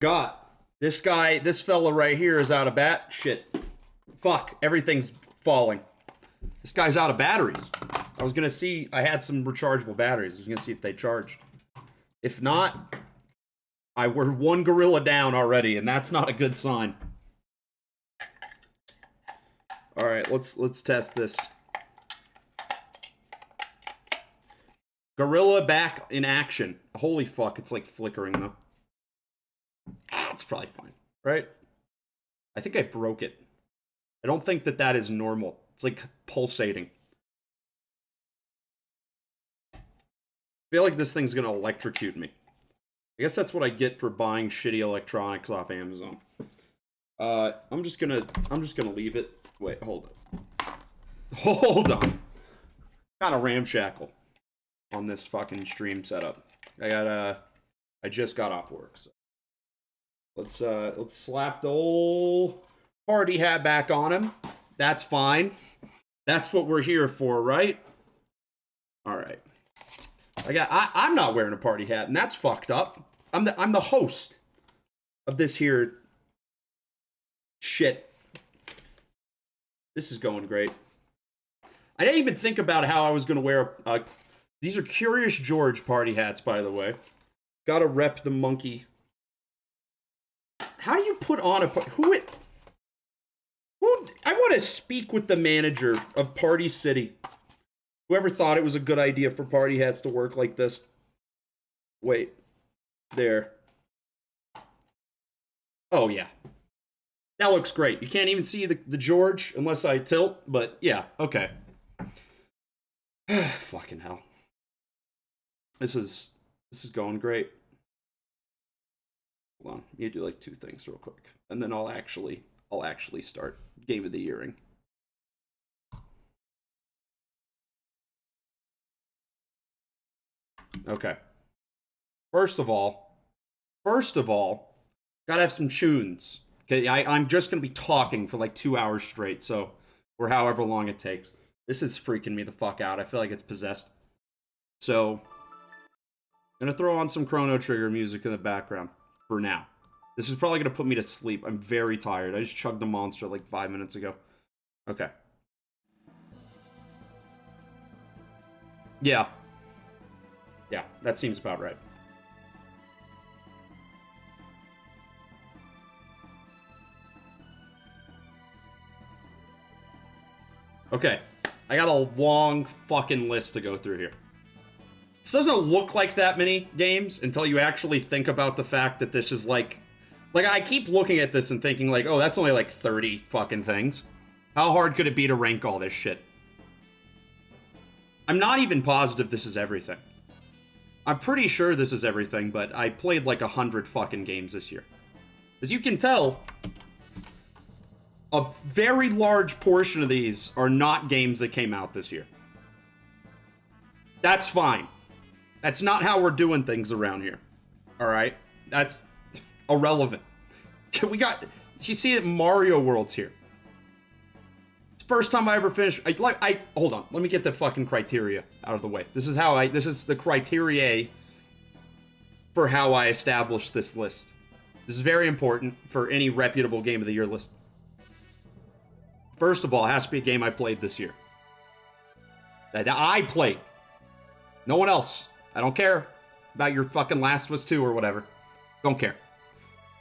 God, this fella right here is out of shit. Fuck, everything's falling. This guy's out of batteries. I was gonna see, I had some rechargeable batteries. I was gonna see if they charged. If not, we're one gorilla down already, and that's not a good sign. All right, let's test this. Gorilla back in action. Holy fuck, it's like flickering though. It's probably fine, right? I think I broke it. I don't think that is normal. It's like pulsating. I feel like this thing's gonna electrocute me. I guess that's what I get for buying shitty electronics off Amazon. I'm just gonna leave it. Wait, hold on. Hold on. Kind of ramshackle on this fucking stream setup. I just got off work, so let's slap the old party hat back on him. That's fine. That's what we're here for, right? All right. I'm not wearing a party hat, and that's fucked up. I'm the host of this here shit. This is going great. I didn't even think about how I was gonna wear these are Curious George party hats, by the way. Gotta rep the monkey. How do you put on who I want to speak with the manager of Party City. Whoever thought it was a good idea for party hats to work like this. Wait. There. Oh, yeah. That looks great. You can't even see the George unless I tilt, but yeah, okay. Fucking hell. This is going great. Hold on. You do like two things real quick. And then I'll actually start Game of the Yearing. Okay. First of all, gotta have some tunes. Okay, I'm just gonna be talking for like 2 hours straight, so, or however long it takes. This is freaking me the fuck out. I feel like it's possessed. So, I'm gonna throw on some Chrono Trigger music in the background for now. This is probably gonna put me to sleep. I'm very tired. I just chugged a monster like 5 minutes ago. Okay. Yeah. Yeah, that seems about right. Okay, I got a long fucking list to go through here. This doesn't look like that many games until you actually think about the fact that this is like I keep looking at this and thinking like, oh, that's only like 30 fucking things. How hard could it be to rank all this shit? I'm not even positive this is everything. I'm pretty sure this is everything, but I played like 100 fucking games this year. As you can tell, a very large portion of these are not games that came out this year. That's fine. That's not how we're doing things around here. Alright? That's irrelevant. You see that Mario World's here. It's the first time I ever finished. Hold on. Let me get the fucking criteria out of the way. This is the criteria for how I established this list. This is very important for any reputable Game of the Year list. First of all, it has to be a game I played this year. That I played. No one else. I don't care about your fucking Last of Us 2 or whatever. Don't care.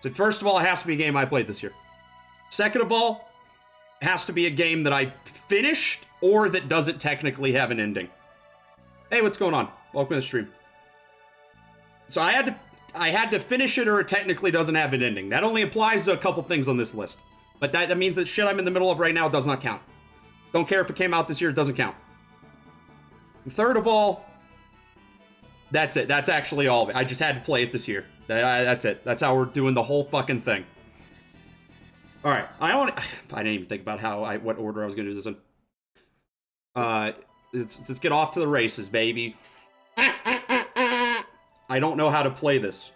So first of all, it has to be a game I played this year. Second of all, it has to be a game that I finished or that doesn't technically have an ending. Hey, what's going on? Welcome to the stream. So I had to finish it or it technically doesn't have an ending. That only applies to a couple things on this list. But that means that shit I'm in the middle of right now does not count. Don't care if it came out this year, it doesn't count. And third of all, that's it. That's actually all of it. I just had to play it this year. That's it. That's how we're doing the whole fucking thing. All right. I didn't even think about what order I was going to do this in. Let's get off to the races, baby. I don't know how to play this.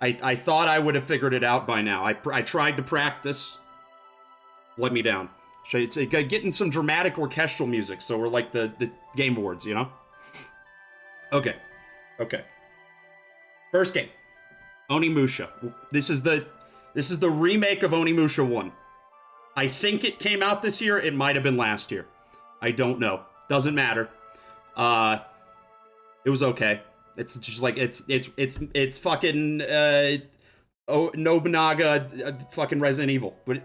I thought I would have figured it out by now. I tried to practice. Let me down. It's getting some dramatic orchestral music, so we're like the Game Awards, you know? Okay. First game. Onimusha. This is the remake of Onimusha 1. I think it came out this year. It might have been last year. I don't know. Doesn't matter. It was okay. It's just like it's fucking Nobunaga fucking Resident Evil. But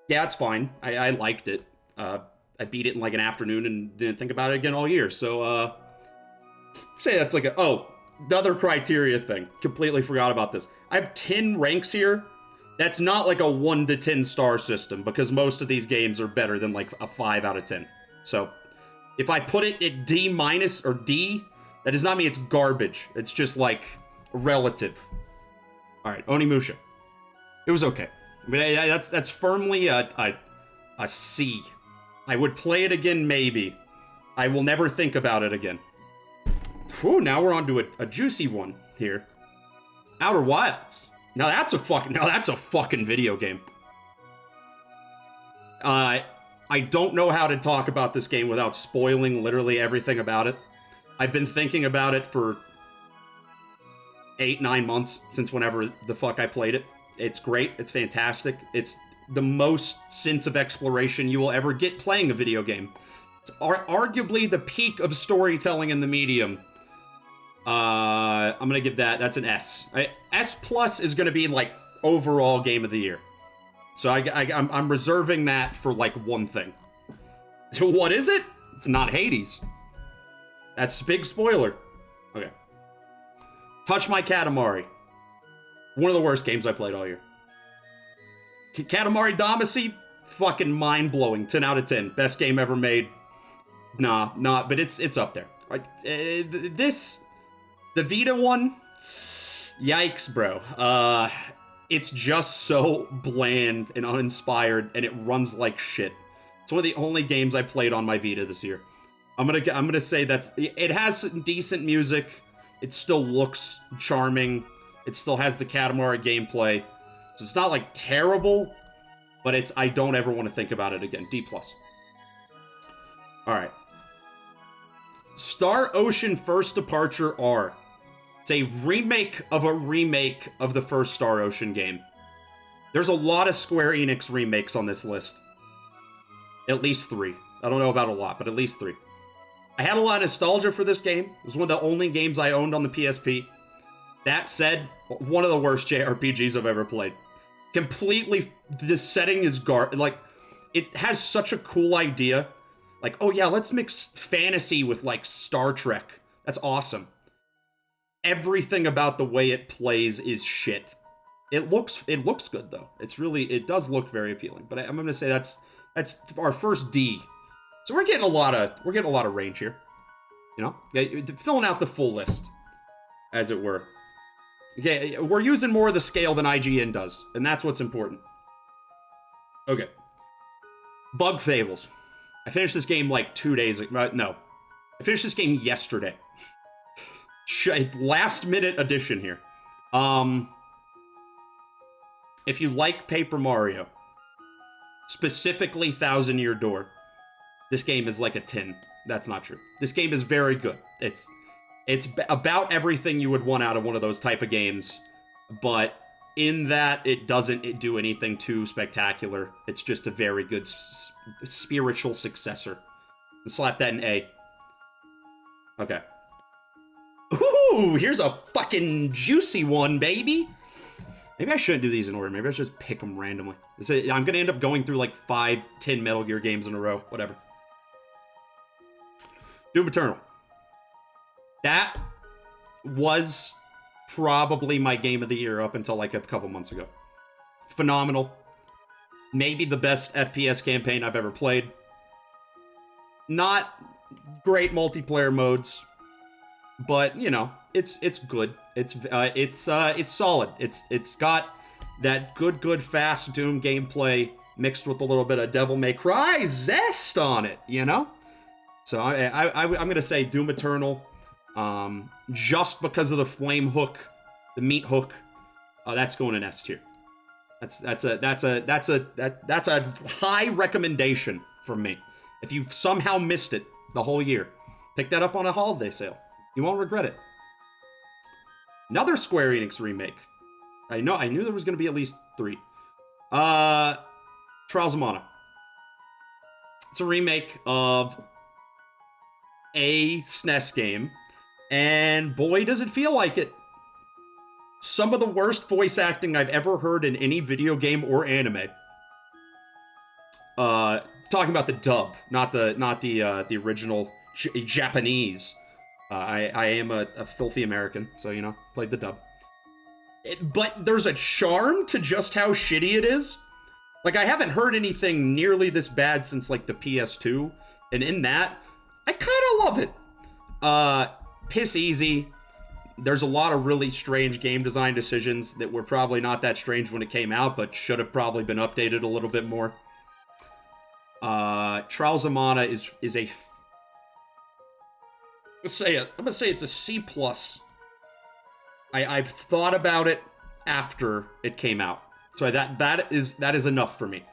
yeah, it's fine. I liked it. I beat it in like an afternoon and didn't think about it again all year. So say that's like the other criteria thing. Completely forgot about this. I have 10 ranks here. That's not like a 1 to 10 star system because most of these games are better than like a 5 out of 10. So if I put it at D minus or D, that does not mean it's garbage. It's just like relative. All right, Onimusha. It was okay. I mean, that's firmly a C. I would play it again, maybe. I will never think about it again. Whew, now we're on to a juicy one here. Outer Wilds. Now that's a fucking video game. I don't know how to talk about this game without spoiling literally everything about it. I've been thinking about it for 8-9 months since whenever the fuck I played it. It's great. It's fantastic. It's the most sense of exploration you will ever get playing a video game. It's arguably the peak of storytelling in the medium. I'm gonna give that's an S. S plus is gonna be like overall game of the year. So I'm reserving that for like one thing. What is it? It's not Hades. That's a big spoiler. Okay. Touch My Katamari. One of the worst games I played all year. Katamari Damacy, fucking mind-blowing. 10 out of 10. Best game ever made. Nah, but it's up there. The Vita one, yikes, bro. It's just so bland and uninspired, and it runs like shit. It's one of the only games I played on my Vita this year. I'm gonna say it has decent music. It still looks charming. It still has the Katamari gameplay. So it's not like terrible, but I don't ever want to think about it again. D+. All right. Star Ocean First Departure R. It's a remake of the first Star Ocean game. There's a lot of Square Enix remakes on this list. At least 3. I don't know about a lot, but at least 3. I had a lot of nostalgia for this game. It was one of the only games I owned on the PSP. That said, one of the worst JRPGs I've ever played. Completely, the setting is like, it has such a cool idea. Like, oh yeah, let's mix fantasy with like Star Trek. That's awesome. Everything about the way it plays is shit. It looks good though. It does look very appealing. But I'm gonna say that's our first D. So we're getting a lot of range here. You know, filling out the full list, as it were. Okay, we're using more of the scale than IGN does, and that's what's important. Okay. Bug Fables. I finished this game like 2 days ago. No. I finished this game yesterday. Last minute edition here. If you like Paper Mario, specifically Thousand Year Door, this game is like a 10. That's not true. This game is very good. It's about everything you would want out of one of those type of games, but in that it doesn't do anything too spectacular. It's just a very good spiritual successor. Slap that in A. Okay. Ooh, here's a fucking juicy one, baby. Maybe I shouldn't do these in order. Maybe I should just pick them randomly. I'm gonna end up going through like 5-10 Metal Gear games in a row. Whatever. Doom Eternal. That was probably my game of the year up until like a couple months ago. Phenomenal. Maybe the best FPS campaign I've ever played. Not great multiplayer modes, but you know, it's good. It's solid. It's got that good fast Doom gameplay mixed with a little bit of Devil May Cry zest on it, you know? So I'm gonna say Doom Eternal. Just because of the flame hook, the meat hook, that's going in S tier. That's a high recommendation from me. If you've somehow missed it the whole year, pick that up on a holiday sale. You won't regret it. Another Square Enix remake. I knew there was going to be at least 3. Trials of Mana. It's a remake of a SNES game, and boy, does it feel like it. Some of the worst voice acting I've ever heard in any video game or anime. Talking about the dub, not the original Japanese. I am a filthy American, so, you know, played the dub. But there's a charm to just how shitty it is. Like, I haven't heard anything nearly this bad since, like, the PS2. And in that, I kind of love it. Piss easy. There's a lot of really strange game design decisions that were probably not that strange when it came out, but should have probably been updated a little bit more. Trials of Mana is a... Let's say it. I'm gonna say it's a C+. I've thought about it after it came out. So that is enough for me.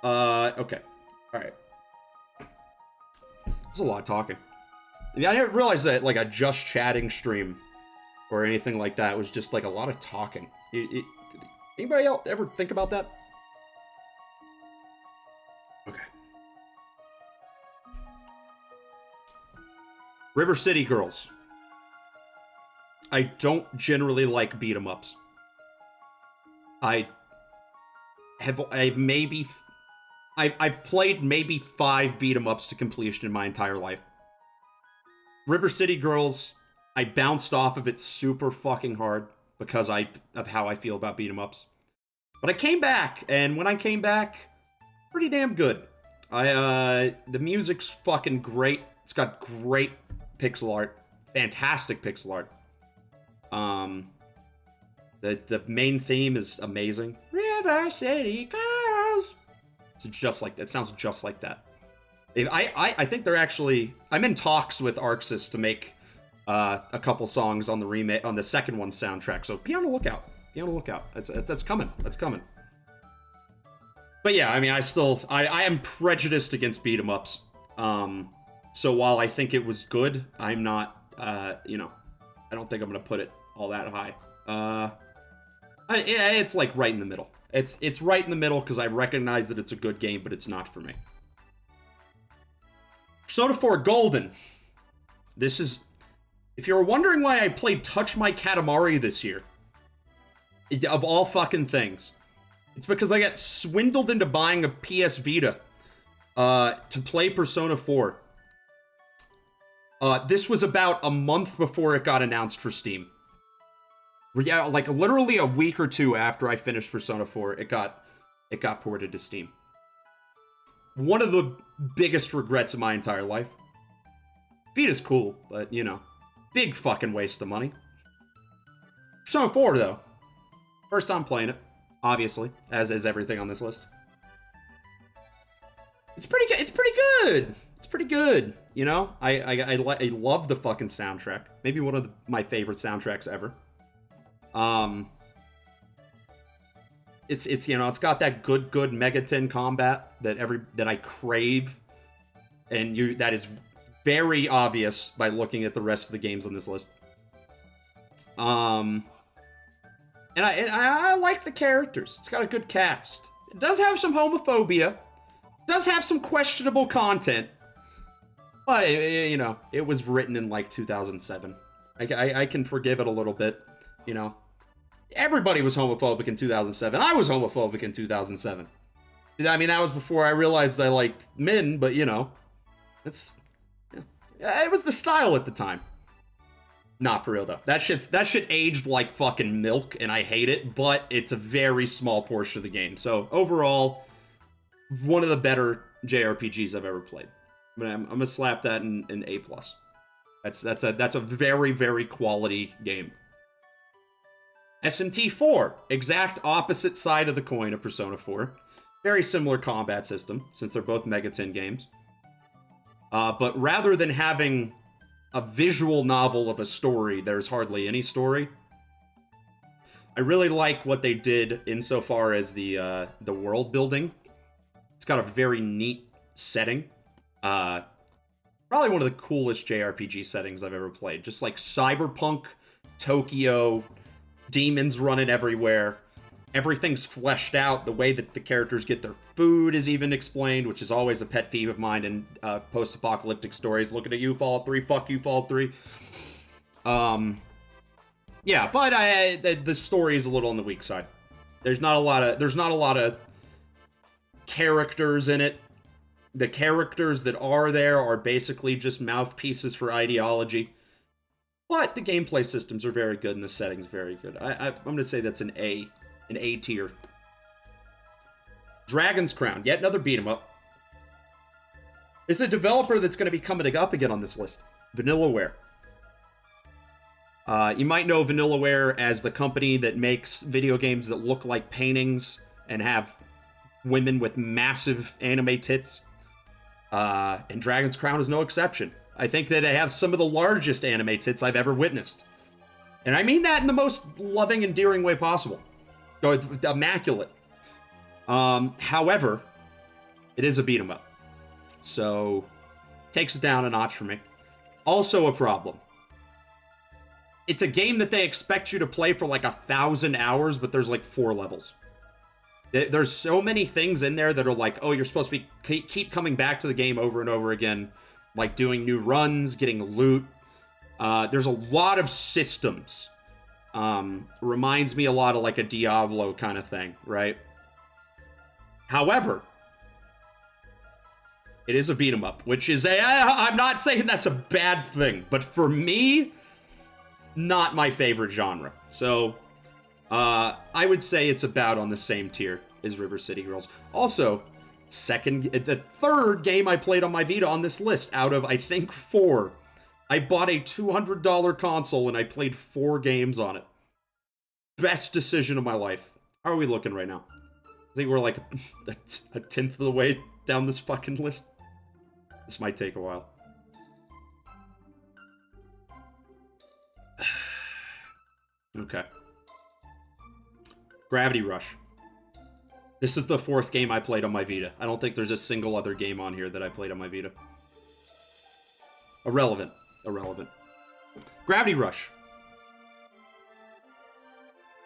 Okay. Alright. There's a lot of talking. Yeah, I didn't realize that, like, a just chatting stream or anything like that was just, like, a lot of talking. Anybody else ever think about that? Okay. River City Girls. I don't generally like beat-em-ups. I've played maybe 5 beat-em-ups to completion in my entire life. River City Girls, I bounced off of it super fucking hard because of how I feel about beat-em-ups. But I came back, and when I came back, pretty damn good. The music's fucking great. It's got great pixel art, fantastic pixel art. The main theme is amazing. River City Girls. It's just like that. Sounds just like that. I think they're actually. I'm in talks with Arxis to make a couple songs on the remake on the second one's soundtrack. So be on the lookout. Be on the lookout. That's coming. That's coming. But yeah, I mean, I am prejudiced against beat 'em ups. So while I think it was good, I'm not. I don't think I'm gonna put it all that high. It's like right in the middle. It's right in the middle because I recognize that it's a good game, but it's not for me. Persona 4 Golden. This is... If you're wondering why I played Touch My Katamari this year, of all fucking things, it's because I got swindled into buying a PS Vita to play Persona 4. This was about a month before it got announced for Steam. Yeah, like literally a week or two after I finished Persona 4, it got ported to Steam. One of the biggest regrets of my entire life. Vita's cool, but, you know, big fucking waste of money. Persona 4, though. First time playing it, obviously, as is everything on this list. It's pretty good. It's pretty good. It's pretty good. You know, I love the fucking soundtrack. Maybe one of my favorite soundtracks ever. It's you know, it's got that good Megaton combat that I crave, and that is very obvious by looking at the rest of the games on this list. And I like the characters. It's got a good cast. It does have some homophobia. It does have some questionable content. But you know, it was written in like 2007. I can forgive it a little bit. You know, everybody was homophobic in 2007. I was homophobic in 2007. I mean, that was before I realized I liked men, but you know, it was the style at the time. Not for real though. That shit aged like fucking milk, and I hate it. But it's a very small portion of the game. So overall, one of the better JRPGs I've ever played. I'm gonna slap that in A+. That's a very, very quality game. SMT 4, exact opposite side of the coin of Persona 4. Very similar combat system, since they're both Megaton games. But rather than having a visual novel of a story, there's hardly any story. I really like what they did insofar as the world building. It's got a very neat setting. Probably one of the coolest JRPG settings I've ever played. Just like cyberpunk Tokyo, demons running everywhere. Everything's fleshed out. The way that the characters get their food is even explained, which is always a pet peeve of mine in post-apocalyptic stories. Looking at you, Fallout 3. Fuck you, Fallout 3. Yeah, but the story is a little on the weak side. There's not a lot of characters in it. The characters that are there are basically just mouthpieces for ideology. But the gameplay systems are very good and the setting's very good. I'm going to say that's an A tier. Dragon's Crown, yet another beat 'em up. It's a developer that's going to be coming up again on this list. Vanillaware. You might know Vanillaware as the company that makes video games that look like paintings and have women with massive anime tits. And Dragon's Crown is no exception. I think that it has some of the largest anime tits I've ever witnessed. And I mean that in the most loving, endearing way possible. Oh, it's immaculate. However, it is a beat 'em up. So, takes it down a notch for me. Also a problem. It's a game that they expect you to play for like 1,000 hours, but there's like 4 levels. There's so many things in there that are like, oh, you're supposed to keep coming back to the game over and over again, like doing new runs, getting loot. There's a lot of systems. Reminds me a lot of like a Diablo kind of thing, right? However, it is a beat 'em up, which is I'm not saying that's a bad thing, but for me, not my favorite genre. So, I would say it's about on the same tier as River City Girls. Also, the third game I played on my Vita on this list out of, I think, 4. I bought a $200 console and I played 4 games on it. Best decision of my life. How are we looking right now? I think we're like a 10th of the way down this fucking list. This might take a while. Okay. Gravity Rush. This is the 4th game I played on my Vita. I don't think there's a single other game on here that I played on my Vita. Irrelevant. Gravity Rush.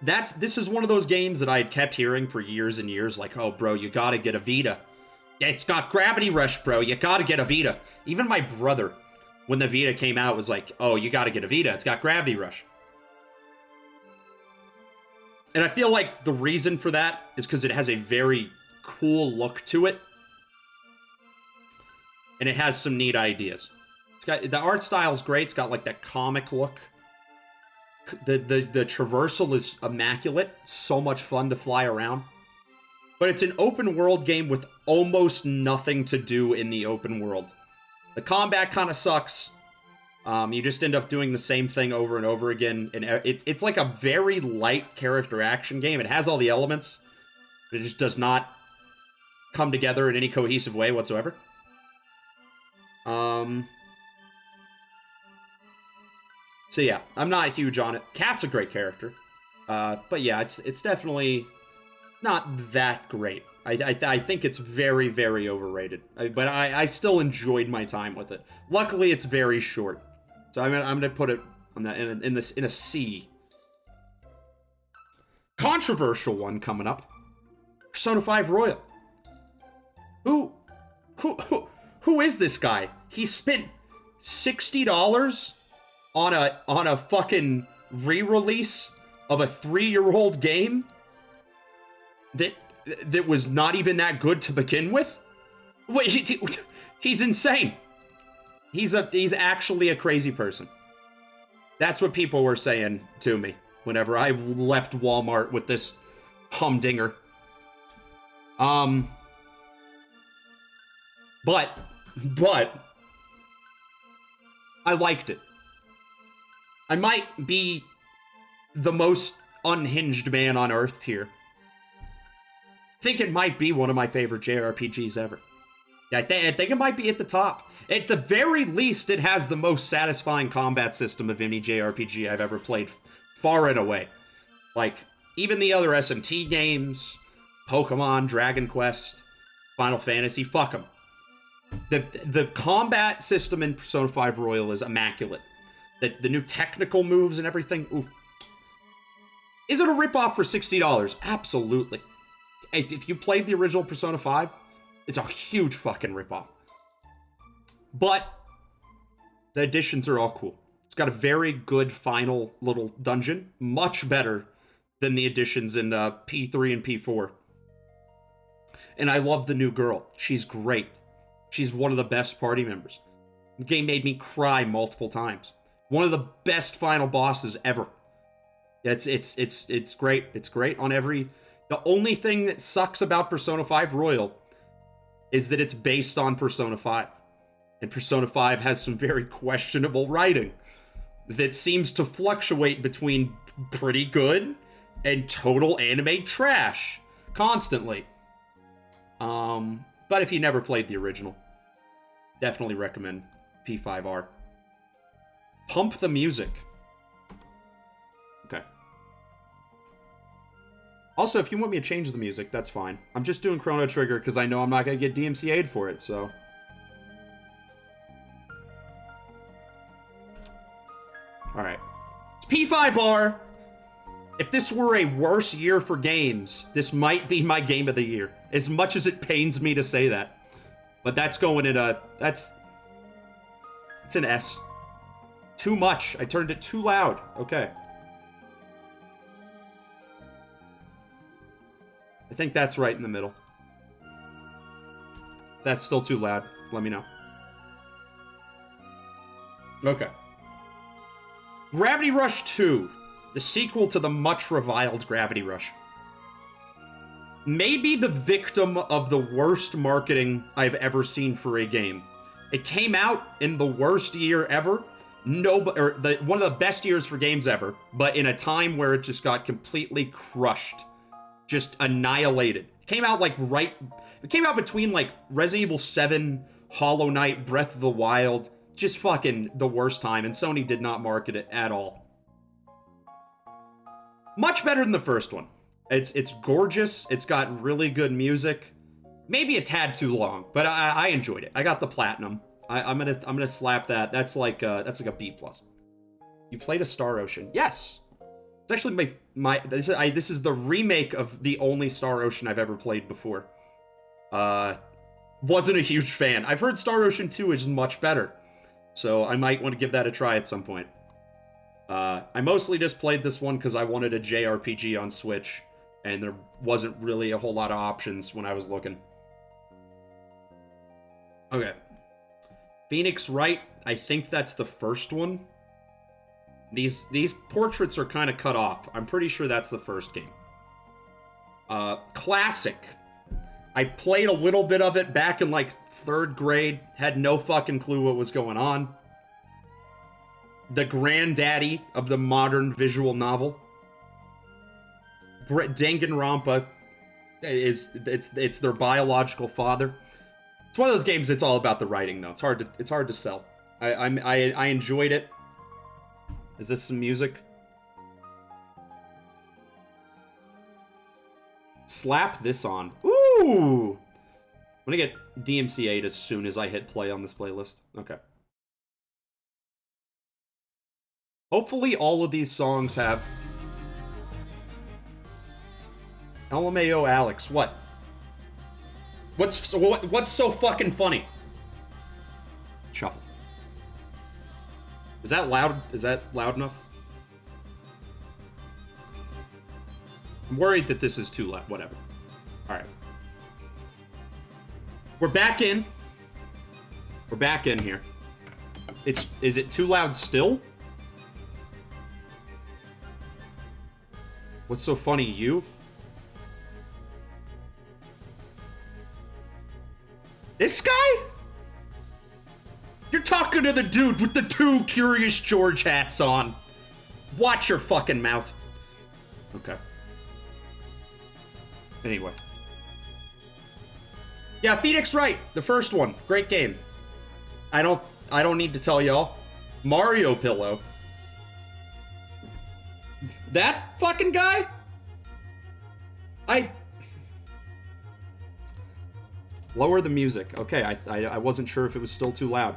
This is one of those games that I had kept hearing for years and years, like, oh, bro, you gotta get a Vita. Yeah, it's got Gravity Rush, bro. You gotta get a Vita. Even my brother, when the Vita came out, was like, oh, you gotta get a Vita. It's got Gravity Rush. And I feel like the reason for that is because it has a very cool look to it. And it has some neat ideas. The art style is great. It's got like that comic look. The traversal is immaculate. So much fun to fly around. But it's an open world game with almost nothing to do in the open world. The combat kind of sucks. You just end up doing the same thing over and over again. And it's like a very light character action game. It has all the elements, but it just does not come together in any cohesive way whatsoever. So yeah, I'm not huge on it. Cat's a great character. But yeah, it's definitely not that great. I think it's very, very overrated. But I still enjoyed my time with it. Luckily, it's very short. So I'm gonna put it on that in a C. Controversial one coming up. Persona 5 Royal. Who is this guy? He spent $60 on a fucking re-release of a 3-year-old game that was not even that good to begin with? Wait, he's insane. He's actually a crazy person. That's what people were saying to me whenever I left Walmart with this humdinger. But I liked it. I might be the most unhinged man on earth here. I think it might be one of my favorite JRPGs ever. I think it might be at the top. At the very least, it has the most satisfying combat system of any JRPG I've ever played, far and away. Like, even the other SMT games, Pokemon, Dragon Quest, Final Fantasy, fuck them. The combat system in Persona 5 Royal is immaculate. The new technical moves and everything. Oof. Is it a ripoff for $60? Absolutely. If you played the original Persona 5, it's a huge fucking ripoff. But the additions are all cool. It's got a very good final little dungeon. Much better than the additions in P3 and P4. And I love the new girl. She's great. She's one of the best party members. The game made me cry multiple times. One of the best final bosses ever. It's great. It's great on every... The only thing that sucks about Persona 5 Royal is that it's based on Persona 5. And Persona 5 has some very questionable writing that seems to fluctuate between pretty good and total anime trash constantly. But if you never played the original, definitely recommend P5R. Pump the music. Okay. Also, if you want me to change the music, that's fine. I'm just doing Chrono Trigger because I know I'm not going to get DMCA'd for it, so... Alright. P5R! If this were a worse year for games, this might be my game of the year. As much as it pains me to say that. But that's going in a... It's an S. Too much. I turned it too loud. Okay. I think that's right in the middle. If that's still too loud, let me know. Okay. Gravity Rush 2. The sequel to the much reviled Gravity Rush. Maybe the victim of the worst marketing I've ever seen for a game. It came out in the worst year ever. One of the best years for games ever, but in a time where it just got completely crushed. Just annihilated. It came out it came out between like Resident Evil 7, Hollow Knight, Breath of the Wild. Just fucking the worst time, and Sony did not market it at all. Much better than the first one. It's gorgeous. It's got really good music. Maybe a tad too long, but I enjoyed it. I got the platinum. I'm gonna slap that. That's like a B+. You played a Star Ocean? Yes. It's actually this is the remake of the only Star Ocean I've ever played before. Wasn't a huge fan. I've heard Star Ocean 2 is much better, so I might want to give that a try at some point. I mostly just played this one because I wanted a JRPG on Switch, and there wasn't really a whole lot of options when I was looking. Okay. Phoenix Wright, I think that's the first one. These portraits are kind of cut off. I'm pretty sure that's the first game. Classic. I played a little bit of it back in like 3rd grade. Had no fucking clue what was going on. The granddaddy of the modern visual novel. Danganronpa it's their biological father. It's one of those games that's all about the writing though. It's hard to sell. I enjoyed it. Is this some music? Slap this on. Ooh! I'm gonna get DMCA'd as soon as I hit play on this playlist. Okay. Hopefully all of these songs have... LMAO Alex, what? What's so fucking funny? Shuffle. Is that loud? Is that loud enough? I'm worried that this is too loud. Whatever. Alright. We're back in. We're back in here. Is it too loud still? What's so funny, you? This guy? You're talking to the dude with the 2 Curious George hats on. Watch your fucking mouth. Okay. Anyway. Yeah, Phoenix Wright, the first one. Great game. I don't need to tell y'all. Mario Pillow. That fucking guy? Lower the music. Okay, I wasn't sure if it was still too loud.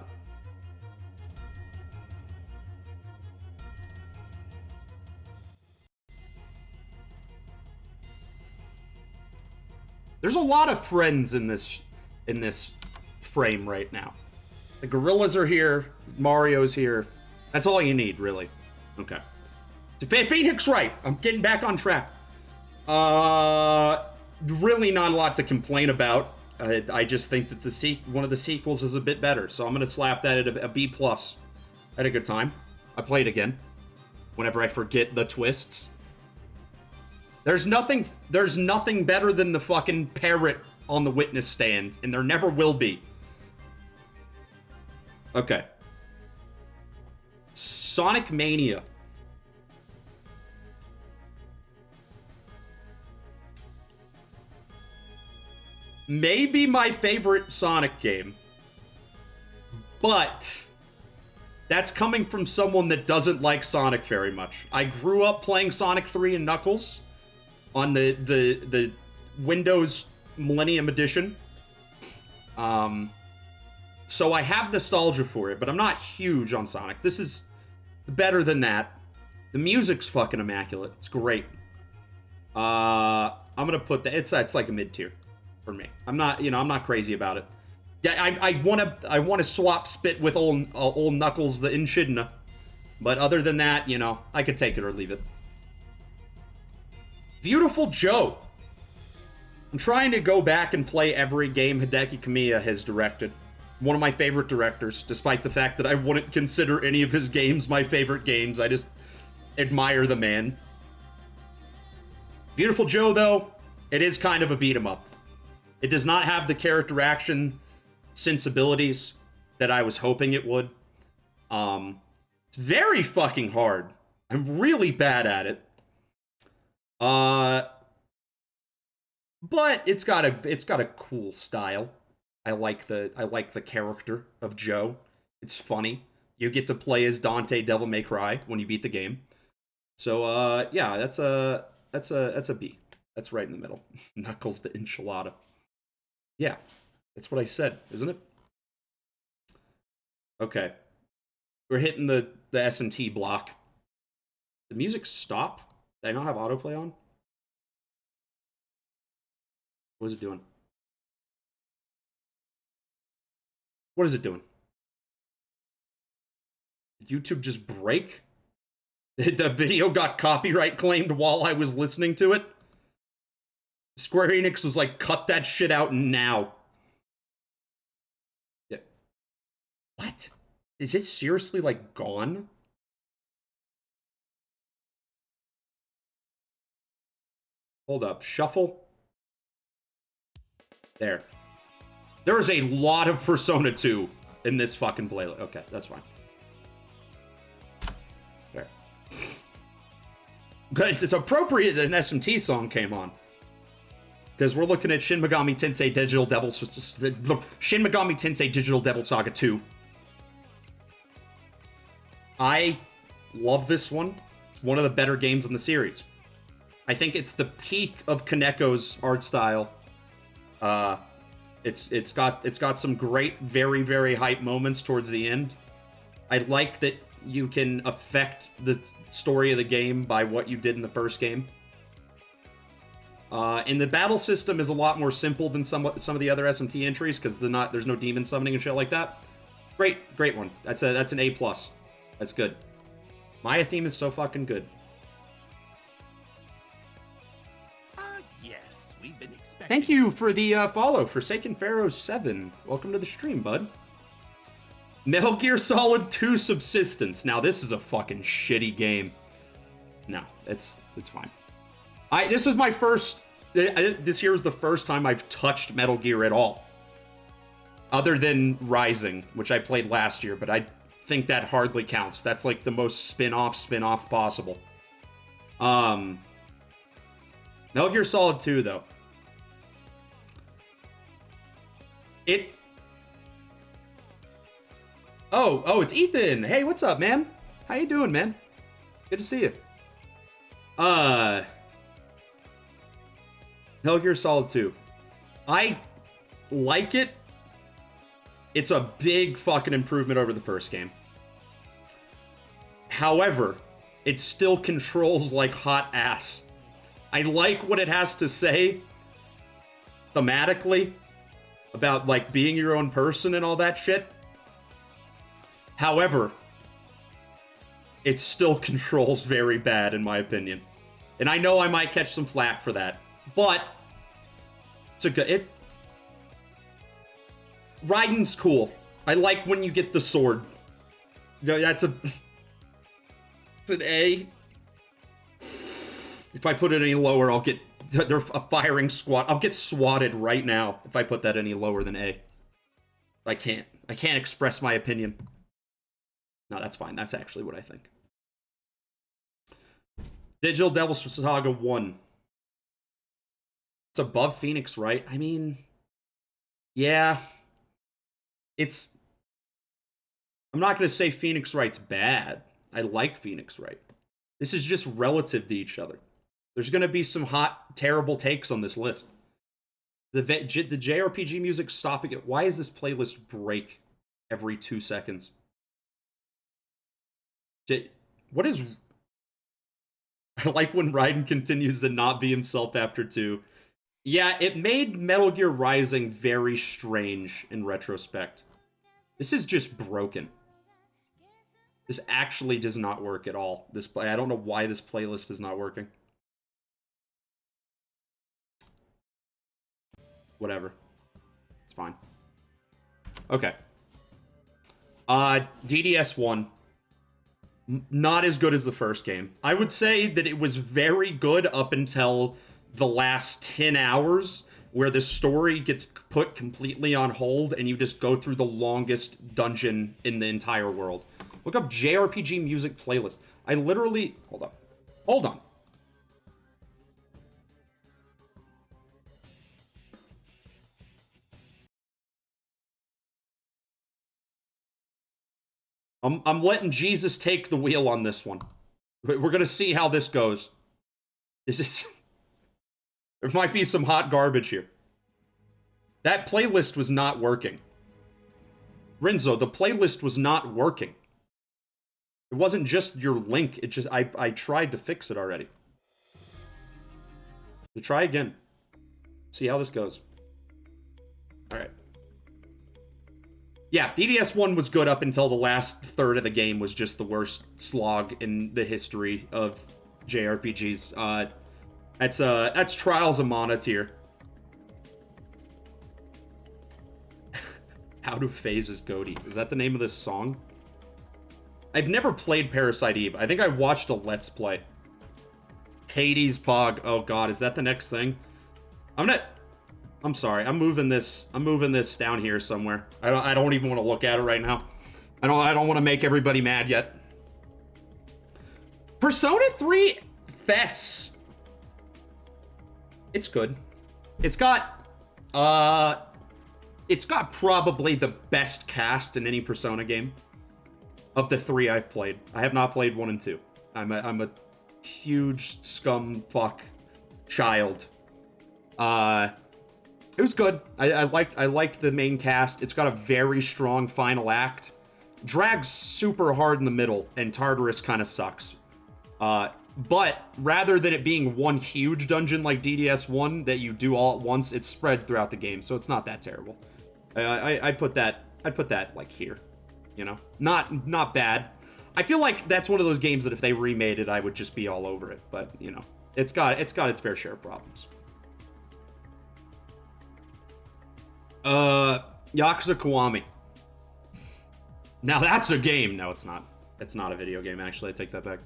There's a lot of friends in this frame right now. The gorillas are here. Mario's here. That's all you need, really. Okay. Phoenix right. I'm getting back on track. Really not a lot to complain about. I just think that one of the sequels is a bit better, so I'm gonna slap that at a B+. I had a good time. I played again. Whenever I forget the twists. There's nothing better than the fucking parrot on the witness stand, and there never will be. Okay. Sonic Mania. Maybe my favorite Sonic game. But that's coming from someone that doesn't like Sonic very much. I grew up playing Sonic 3 and Knuckles on the Windows Millennium Edition. So I have nostalgia for it, but I'm not huge on Sonic. This is better than that. The music's fucking immaculate. It's great. I'm gonna put that. It's like a mid tier for me. I'm not crazy about it. Yeah, I wanna swap spit with old Knuckles the Echidna, but other than that, I could take it or leave it. Beautiful Joe. I'm trying to go back and play every game Hideki Kamiya has directed. One of my favorite directors, despite the fact that I wouldn't consider any of his games my favorite games. I just admire the man. Beautiful Joe, though, it is kind of a beat-em-up. It does not have the character action sensibilities that I was hoping it would. It's very fucking hard. I'm really bad at it. But it's got a cool style. I like the character of Joe. It's funny. You get to play as Dante Devil May Cry when you beat the game. So yeah, that's a B. That's right in the middle. Knuckles the enchilada. Yeah, that's what I said, isn't it? Okay. We're hitting the S&T block. The music stop? Did I not have autoplay on? What is it doing? What is it doing? Did YouTube just break? The video got copyright claimed while I was listening to it? Square Enix was like, cut that shit out now. Yeah. What? Is it seriously, like, gone? Hold up. Shuffle. There. There is a lot of Persona 2 in this fucking playlist. Okay, that's fine. There. It's appropriate that an SMT song came on. Because we're looking at Shin Megami Tensei Digital Devil Saga 2. I love this one. It's one of the better games in the series. I think it's the peak of Kaneko's art style. It's got some great, very, very hype moments towards the end. I like that you can affect the story of the game by what you did in the first game. And the battle system is a lot more simple than some of the other SMT entries because there's no demon summoning and shit like that. Great one. That's an A+. That's good. Maya theme is so fucking good. Yes, we've been expecting. Thank you for the follow, Forsaken Pharaoh 7. Welcome to the stream, bud. Metal Gear Solid 2 Subsistence. Now this is a fucking shitty game. No, it's fine. This was my first. This year was the first time I've touched Metal Gear at all, other than Rising, which I played last year. But I think that hardly counts. That's like the most spin-off possible. Metal Gear Solid 2, though. Oh, it's Ethan. Hey, what's up, man? How you doing, man? Good to see you. Metal Gear Solid 2. I like it. It's a big fucking improvement over the first game. However, it still controls like hot ass. I like what it has to say, thematically about, like, being your own person and all that shit. However, it still controls very bad, in my opinion. And I know I might catch some flack for that, but it's a good... Raiden's cool. I like when you get the sword. That's a... It's an A. If I put it any lower, I'll get... They're a firing squad. I'll get swatted right now if I put that any lower than A. I can't. I can't express my opinion. No, that's fine. That's actually what I think. Digital Devil's Saga 1. It's above Phoenix Wright. I mean... Yeah. It's... I'm not going to say Phoenix Wright's bad. I like Phoenix Wright. This is just relative to each other. There's going to be some hot, terrible takes on this list. The JRPG music stopping it. Why does this playlist break every 2 seconds? What is... I like when Raiden continues to not be himself after 2. Yeah, it made Metal Gear Rising very strange in retrospect. This is just broken. This actually does not work at all. I don't know why this playlist is not working. Whatever. It's fine. Okay. DDS1. Not as good as the first game. I would say that it was very good up until the last 10 hours, where the story gets put completely on hold and you just go through the longest dungeon in the entire world. Look up JRPG music playlist. I literally... Hold on. Hold on. I'm letting Jesus take the wheel on this one. We're gonna see how this goes. This is... There might be some hot garbage here. That playlist was not working. Renzo, the playlist was not working. It wasn't just your link, it just... I tried to fix it already. So try again. See how this goes. Alright. Yeah, DDS1 was good up until the last third of the game was just the worst slog in the history of JRPGs. That's Trials of Mana tier. Out of Phases Goaty. Is that the name of this song? I've never played Parasite Eve. I think I watched a Let's Play. Hades Pog. Oh god, is that the next thing? I'm sorry. I'm moving this down here somewhere. I don't even want to look at it right now. I don't want to make everybody mad yet. Persona 3 Fess. It's good. It's got probably the best cast in any Persona game of the 3 I've played. I have not played 1 and 2. I'm a huge scum fuck child. It was good. I liked the main cast. It's got a very strong final act. Drags super hard in the middle, and Tartarus kind of sucks. But rather than it being one huge dungeon like DDS1 that you do all at once, it's spread throughout the game, so it's not that terrible. I'd put that like here, you know, not bad. I feel like that's one of those games that if they remade it, I would just be all over it. But you know, it's got its fair share of problems. Yakuza Kiwami. Now that's a game. No, it's not. It's not a video game, actually. I take that back.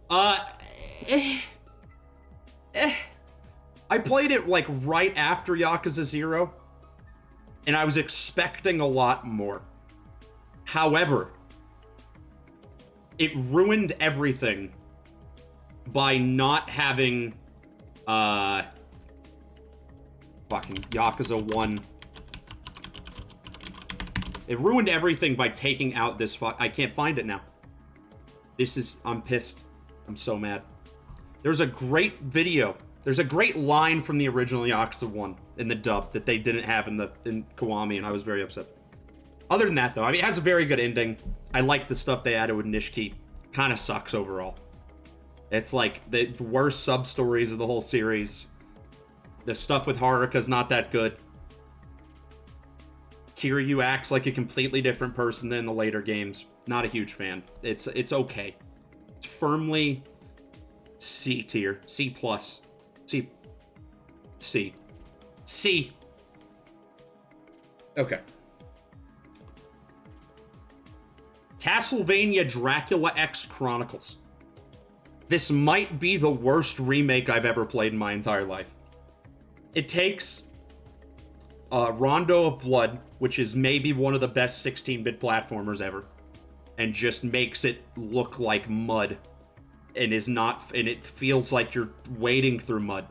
I played it, like, right after Yakuza 0, and I was expecting a lot more. However, it ruined everything by not having, fucking Yakuza 1. It ruined everything by taking out this I can't find it now. I'm pissed. I'm so mad. There's a great video. There's a great line from the original Yakuza 1 in the dub that they didn't have in Kiwami, and I was very upset. Other than that, though, I mean, it has a very good ending. I like the stuff they added with Nishiki. Kind of sucks overall. It's like the worst sub-stories of the whole series. The stuff with Haruka's not that good. Kiryu acts like a completely different person than the later games. Not a huge fan. It's okay. It's firmly C tier. C plus. C. C. C. Okay. Castlevania Dracula X Chronicles. This might be the worst remake I've ever played in my entire life. It takes Rondo of Blood, which is maybe one of the best 16-bit platformers ever, and just makes it look like mud, and it feels like you're wading through mud.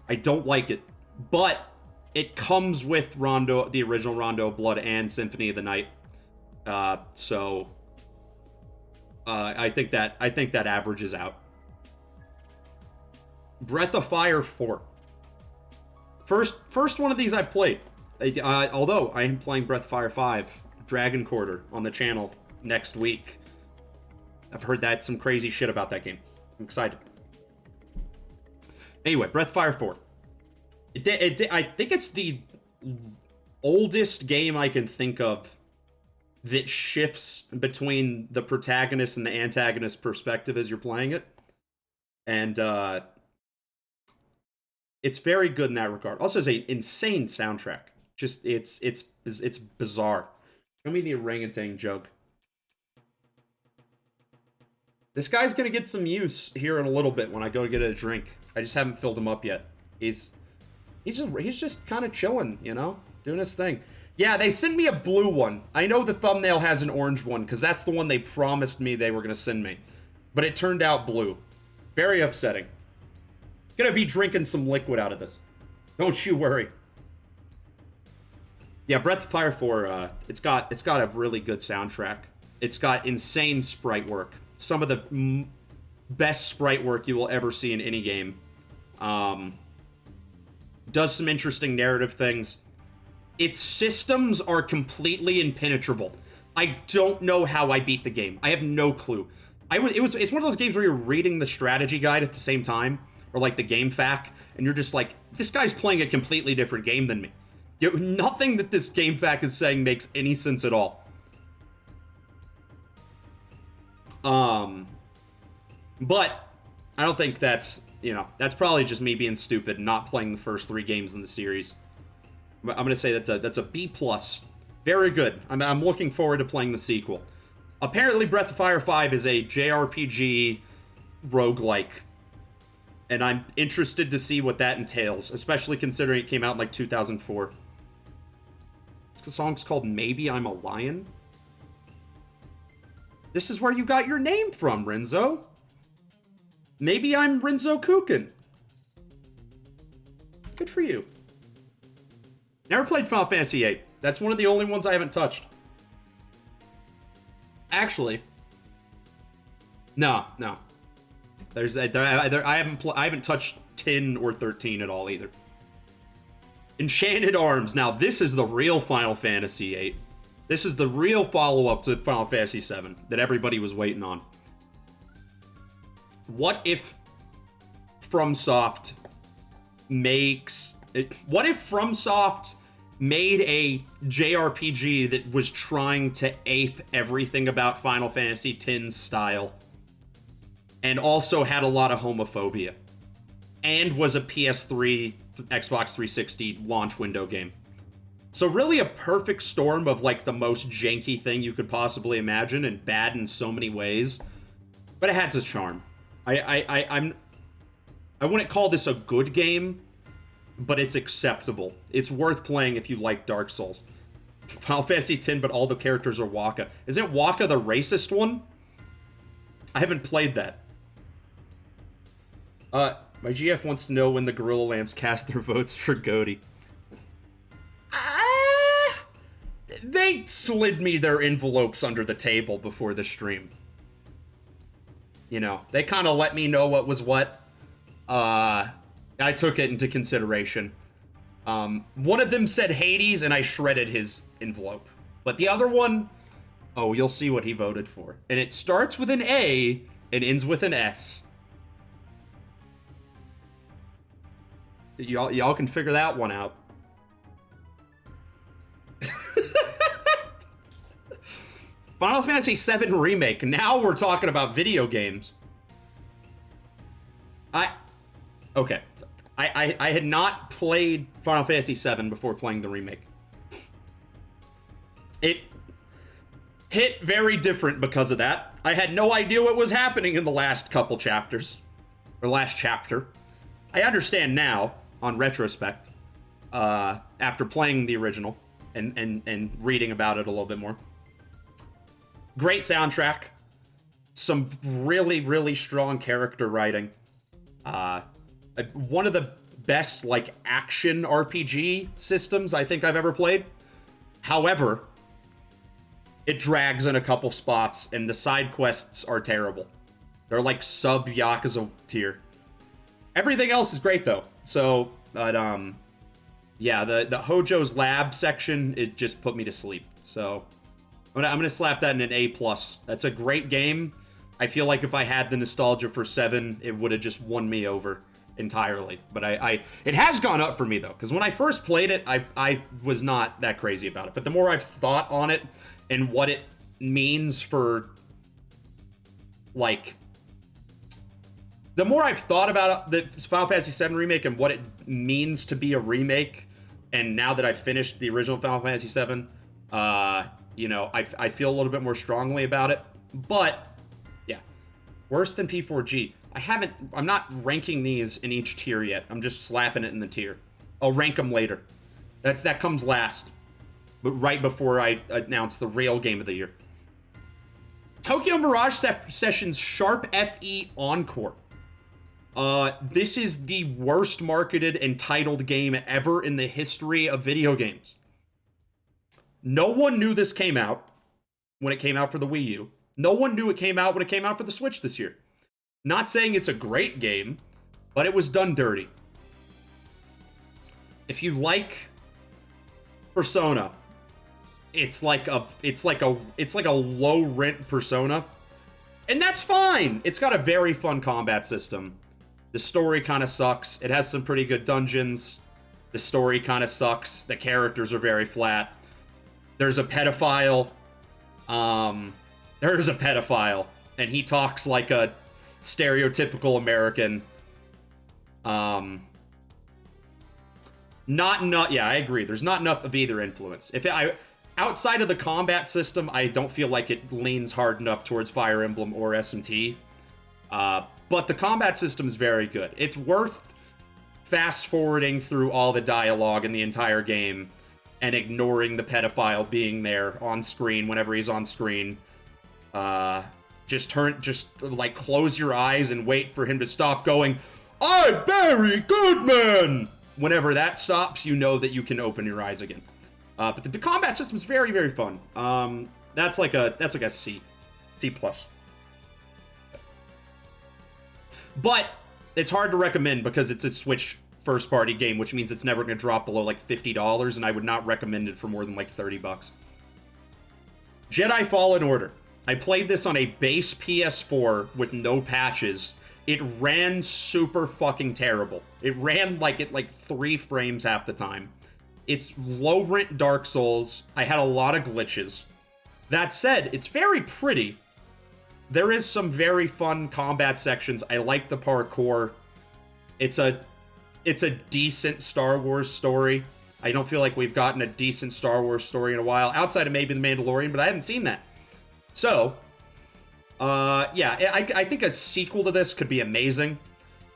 I don't like it, but it comes with the original Rondo of Blood and Symphony of the Night. So I think that averages out. Breath of Fire 4. First one of these I played. Although I am playing Breath of Fire 5, Dragon Quarter, on the channel next week. I've heard some crazy shit about that game. I'm excited. Anyway, Breath of Fire 4. I think it's the oldest game I can think of that shifts between the protagonist and the antagonist perspective as you're playing it. And it's very good in that regard. Also, it's an insane soundtrack. Just it's bizarre. Show me the orangutan joke. This guy's gonna get some use here in a little bit when I go get a drink. I just haven't filled him up yet. He's just kind of chilling, you know, doing his thing. Yeah, they sent me a blue one. I know the thumbnail has an orange one because that's the one they promised me they were gonna send me, but it turned out blue. Very upsetting. Gonna be drinking some liquid out of this. Don't you worry. Yeah, Breath of Fire 4, it's got a really good soundtrack. It's got insane sprite work. Some of the best sprite work you will ever see in any game. Does some interesting narrative things. Its systems are completely impenetrable. I don't know how I beat the game. I have no clue. It's one of those games where you're reading the strategy guide at the same time, or like the game fact, and you're just like, this guy's playing a completely different game than me. Nothing that this game fact is saying makes any sense at all. But I don't think that's probably just me being stupid and not playing the first 3 games in the series. I'm gonna say that's a B+. Very good. I'm looking forward to playing the sequel. Apparently, Breath of Fire 5 is a JRPG roguelike. And I'm interested to see what that entails, especially considering it came out in like 2004. The song's called Maybe I'm a Lion. This is where you got your name from, Renzo. Maybe I'm Renzo Kukin. Good for you. Never played Final Fantasy VIII. That's one of the only ones I haven't touched. Actually, no. I haven't touched 10 or 13 at all either. Enchanted Arms. Now this is the real Final Fantasy VIII. This is the real follow-up to Final Fantasy VII that everybody was waiting on. What if FromSoft made a JRPG that was trying to ape everything about Final Fantasy X's style, and also had a lot of homophobia, and was a PS3, Xbox 360 launch window game? So really a perfect storm of like the most janky thing you could possibly imagine, and bad in so many ways, but it had its charm. I wouldn't call this a good game, but it's acceptable. It's worth playing if you like Dark Souls. Final Fantasy X, but all the characters are Waka. Isn't Waka the racist one? I haven't played that. My GF wants to know when the Gorilla Lamps cast their votes for Goaty. They slid me their envelopes under the table before the stream. You know, they kind of let me know what was what. I took it into consideration. One of them said Hades, and I shredded his envelope. But the other one, oh, you'll see what he voted for. And it starts with an A and ends with an S. y'all can figure that one out. Final Fantasy VII Remake. Now we're talking about video games. Okay. I had not played Final Fantasy VII before playing the remake. It hit very different because of that. I had no idea what was happening in the last couple chapters. Or last chapter. I understand now, on retrospect, after playing the original and reading about it a little bit more. Great soundtrack. Some really, really strong character writing. One of the best, like, action RPG systems I think I've ever played. However, it drags in a couple spots, and the side quests are terrible. They're like sub-Yakuza tier. Everything else is great, though. So, but, yeah, the Hojo's lab section, it just put me to sleep. So, I'm gonna slap that in an A+. That's a great game. I feel like if I had the nostalgia for 7, it would have just won me over entirely. But it has gone up for me, though, because when I first played it, I was not that crazy about it. But the more I've thought on it and what it means for, like, the more I've thought about the Final Fantasy VII Remake and what it means to be a remake, and now that I've finished the original Final Fantasy VII, you know, I feel a little bit more strongly about it. But, yeah, worse than P4G. I'm not ranking these in each tier yet. I'm just slapping it in the tier. I'll rank them later. That comes last. But right before I announce the real game of the year. Tokyo Mirage Sessions Sharp FE Encore. This is the worst marketed and titled game ever in the history of video games. No one knew this came out when it came out for the Wii U. No one knew it came out when it came out for the Switch this year. Not saying it's a great game, but it was done dirty. If you like Persona, it's like a low rent Persona, and that's fine. It's got a very fun combat system. The story kind of sucks. It has some pretty good dungeons. The story kind of sucks. The characters are very flat. There's a pedophile. There's a pedophile, and he talks like a stereotypical American. Not enough. Yeah, I agree. There's not enough of either influence. Outside of the combat system, I don't feel like it leans hard enough towards Fire Emblem or SMT. But the combat system is very good. It's worth fast-forwarding through all the dialogue in the entire game and ignoring the pedophile being there on screen whenever he's on screen. Just like close your eyes and wait for him to stop going, "I'm Barry Goodman!" Whenever that stops, you know that you can open your eyes again. But the combat system is very, very fun. That's like a C+. But it's hard to recommend because it's a Switch first-party game, which means it's never going to drop below like $50, and I would not recommend it for more than like $30. Jedi Fallen Order. I played this on a base PS4 with no patches. It ran super fucking terrible. It ran like 3 frames half the time. It's low-rent Dark Souls. I had a lot of glitches. That said, it's very pretty. There is some very fun combat sections. I like the parkour. It's a decent Star Wars story. I don't feel like we've gotten a decent Star Wars story in a while, outside of maybe The Mandalorian, but I haven't seen that. So, yeah, I think a sequel to this could be amazing.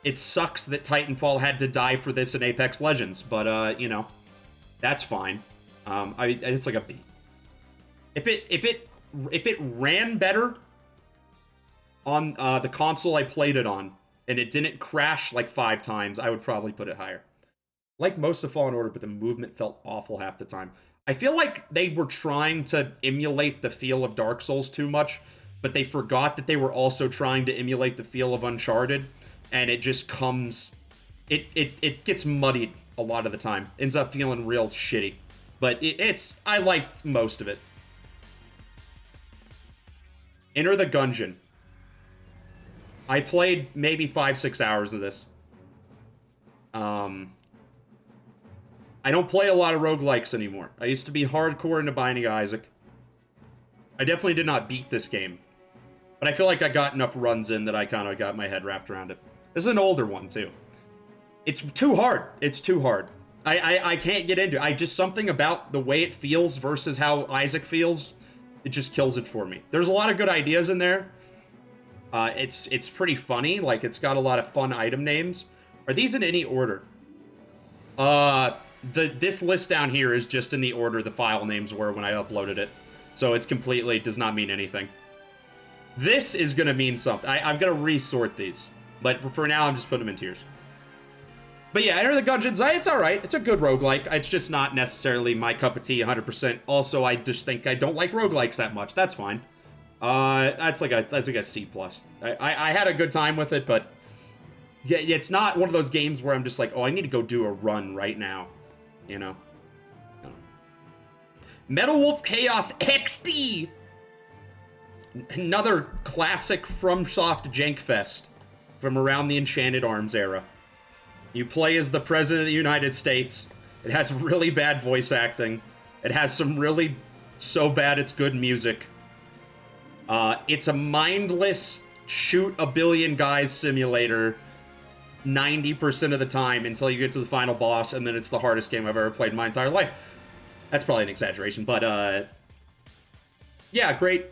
It sucks that Titanfall had to die for this in Apex Legends, but, you know, that's fine. It's like a B. If it ran better on the console I played it on, and it didn't crash like 5 times, I would probably put it higher. Like most of Fallen Order, but the movement felt awful half the time. I feel like they were trying to emulate the feel of Dark Souls too much, but they forgot that they were also trying to emulate the feel of Uncharted, and it just comes... It gets muddied a lot of the time. Ends up feeling real shitty. But I liked most of it. Enter the Gungeon. I played maybe 5-6 hours of this. I don't play a lot of roguelikes anymore. I used to be hardcore into Binding of Isaac. I definitely did not beat this game, but I feel like I got enough runs in that I kind of got my head wrapped around it. This is an older one, too. It's too hard. It's too hard. I can't get into it. Just something about the way it feels versus how Isaac feels, it just kills it for me. There's a lot of good ideas in there. It's pretty funny. Like, it's got a lot of fun item names. Are these in any order? This list down here is just in the order the file names were when I uploaded it. So it's completely does not mean anything. This is gonna mean something. I'm gonna resort these. But for now, I'm just putting them in tiers. But yeah, Enter the Gungeons, it's alright. It's a good roguelike. It's just not necessarily my cup of tea 100%. Also, I just think I don't like roguelikes that much. That's fine. That's like a C+. I had a good time with it, but yeah, it's not one of those games where I'm just like, oh, I need to go do a run right now. You know? Metal Wolf Chaos XD! Another classic FromSoft Jankfest from around the Enchanted Arms era. You play as the President of the United States. It has really bad voice acting. It has some really so bad it's good music. It's a mindless shoot a billion guys simulator 90% of the time until you get to the final boss, and then it's the hardest game I've ever played in my entire life. That's probably an exaggeration, but yeah, great.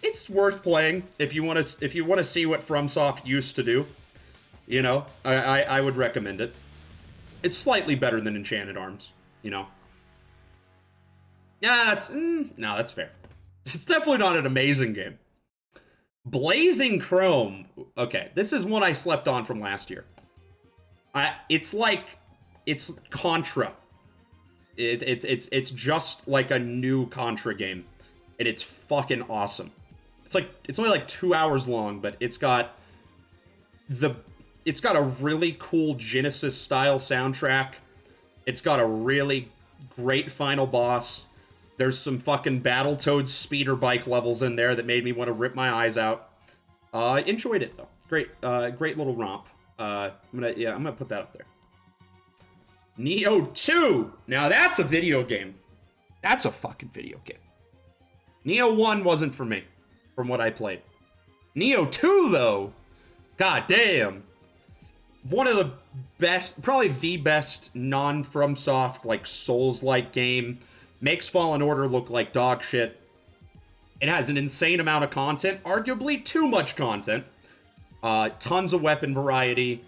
It's worth playing if you want to see what FromSoft used to do. You know, I would recommend it. It's slightly better than Enchanted Arms. You know. Yeah, that's fair. It's definitely not an amazing game. Blazing Chrome. Okay, this is one I slept on from last year. It's Contra. It's just like a new Contra game, and it's fucking awesome. It's only like 2 hours long, but it's got a really cool Genesis style soundtrack. It's got a really great final boss. There's some fucking Battletoads speeder bike levels in there that made me want to rip my eyes out. Enjoyed it though. Great little romp. I'm gonna put that up there. Neo 2! Now that's a video game. That's a fucking video game. Neo 1 wasn't for me, from what I played. Neo 2, though, god damn. One of the best, probably the best non-FromSoft, like, Souls-like game. Makes Fallen Order look like dog shit. It has an insane amount of content, arguably too much content. Tons of weapon variety.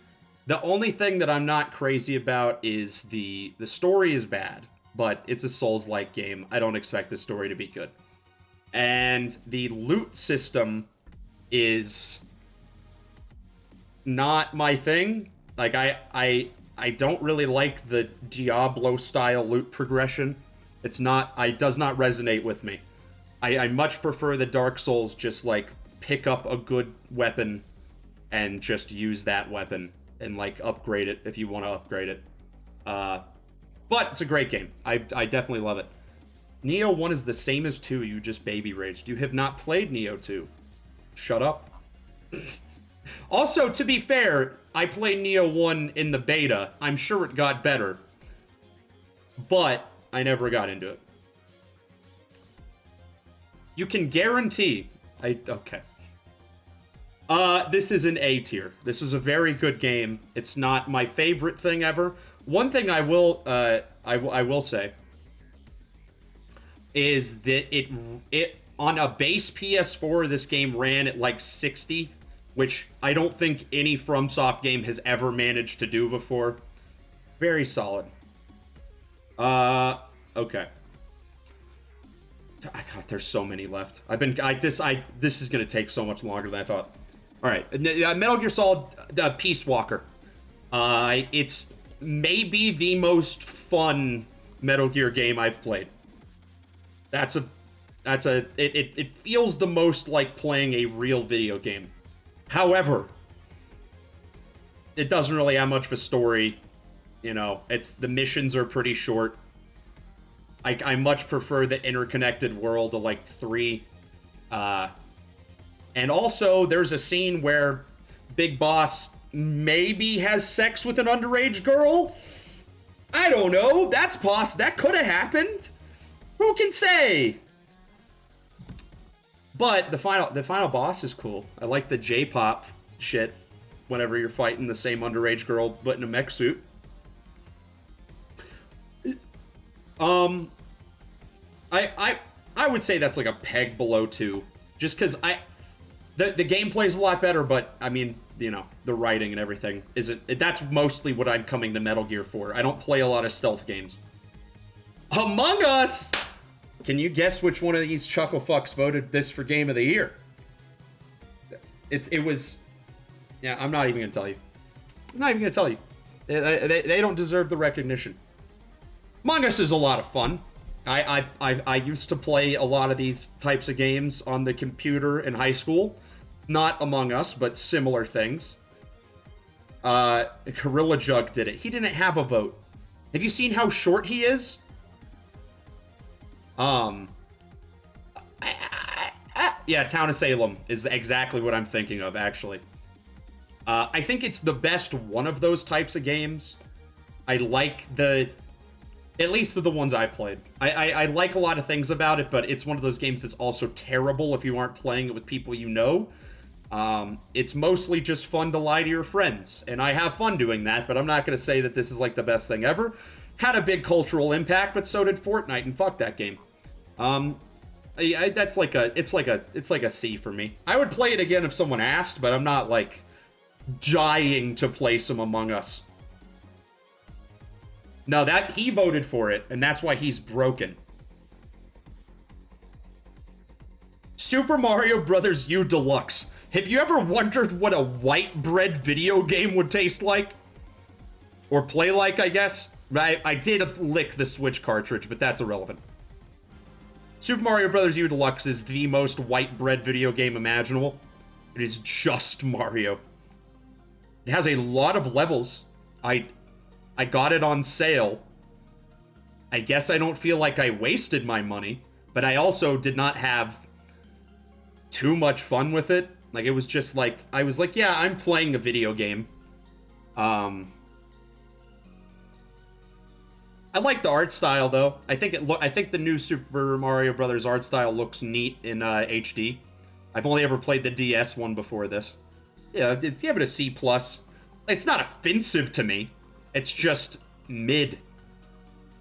The only thing that I'm not crazy about is the story is bad, but it's a Souls-like game. I don't expect the story to be good. And the loot system is not my thing. Like, I don't really like the Diablo-style loot progression. It does not resonate with me. I much prefer the Dark Souls just, like, pick up a good weapon and just use that weapon. And, like, upgrade it if you want to upgrade it. But it's a great game. I definitely love it. Neo 1 is the same as 2, you just baby raged. You have not played Neo 2. Shut up. Also, to be fair, I played Neo 1 in the beta. I'm sure it got better. But I never got into it. You can guarantee... Okay. This is an A tier. This is a very good game. It's not my favorite thing ever. One thing I will say is that it on a base PS4, this game ran at like 60, which I don't think any FromSoft game has ever managed to do before. Very solid. Okay. God, there's so many left. This is gonna take so much longer than I thought. All right, Metal Gear Solid Peace Walker. It's maybe the most fun Metal Gear game I've played. It feels the most like playing a real video game. However, it doesn't really have much of a story. You know, the missions are pretty short. I much prefer the interconnected world of like 3. And also, there's a scene where Big Boss maybe has sex with an underage girl. I don't know. That's possible. That could have happened. Who can say? But the final boss is cool. I like the J-pop shit whenever you're fighting the same underage girl but in a mech suit. I would say that's like a peg below 2. Just because the gameplay's a lot better, but I mean, you know, the writing and everything isn't. That's mostly what I'm coming to Metal Gear for. I don't play a lot of stealth games. Among Us! Can you guess which one of these chuckle fucks voted this for Game of the Year? It was... Yeah, I'm not even gonna tell you. I'm not even gonna tell you. They don't deserve the recognition. Among Us is a lot of fun. I used to play a lot of these types of games on the computer in high school. Not Among Us, but similar things. Gorilla Jug did it. He didn't have a vote. Have you seen how short he is? Yeah, Town of Salem is exactly what I'm thinking of, actually. I think it's the best one of those types of games. I like at least the ones I played. I like a lot of things about it, but it's one of those games that's also terrible if you aren't playing it with people you know. It's mostly just fun to lie to your friends, and I have fun doing that, but I'm not going to say that this is like the best thing ever. Had a big cultural impact, but so did Fortnite, and fuck that game. That's like it's like a C for me. I would play it again if someone asked, but I'm not like dying to play some Among Us. No, that he voted for it, and that's why he's broken. Super Mario Bros. U Deluxe. Have you ever wondered what a white bread video game would taste like? Or play like, I guess? I did lick the Switch cartridge, but that's irrelevant. Super Mario Bros. U Deluxe is the most white bread video game imaginable. It is just Mario. It has a lot of levels. I got it on sale. I guess I don't feel like I wasted my money, but I also did not have too much fun with it. Like, it was just like, I was like, yeah, I'm playing a video game. I like the art style, though. I think the new Super Mario Brothers art style looks neat in HD. I've only ever played the DS one before this. Yeah, give it a C+. It's not offensive to me. It's just mid.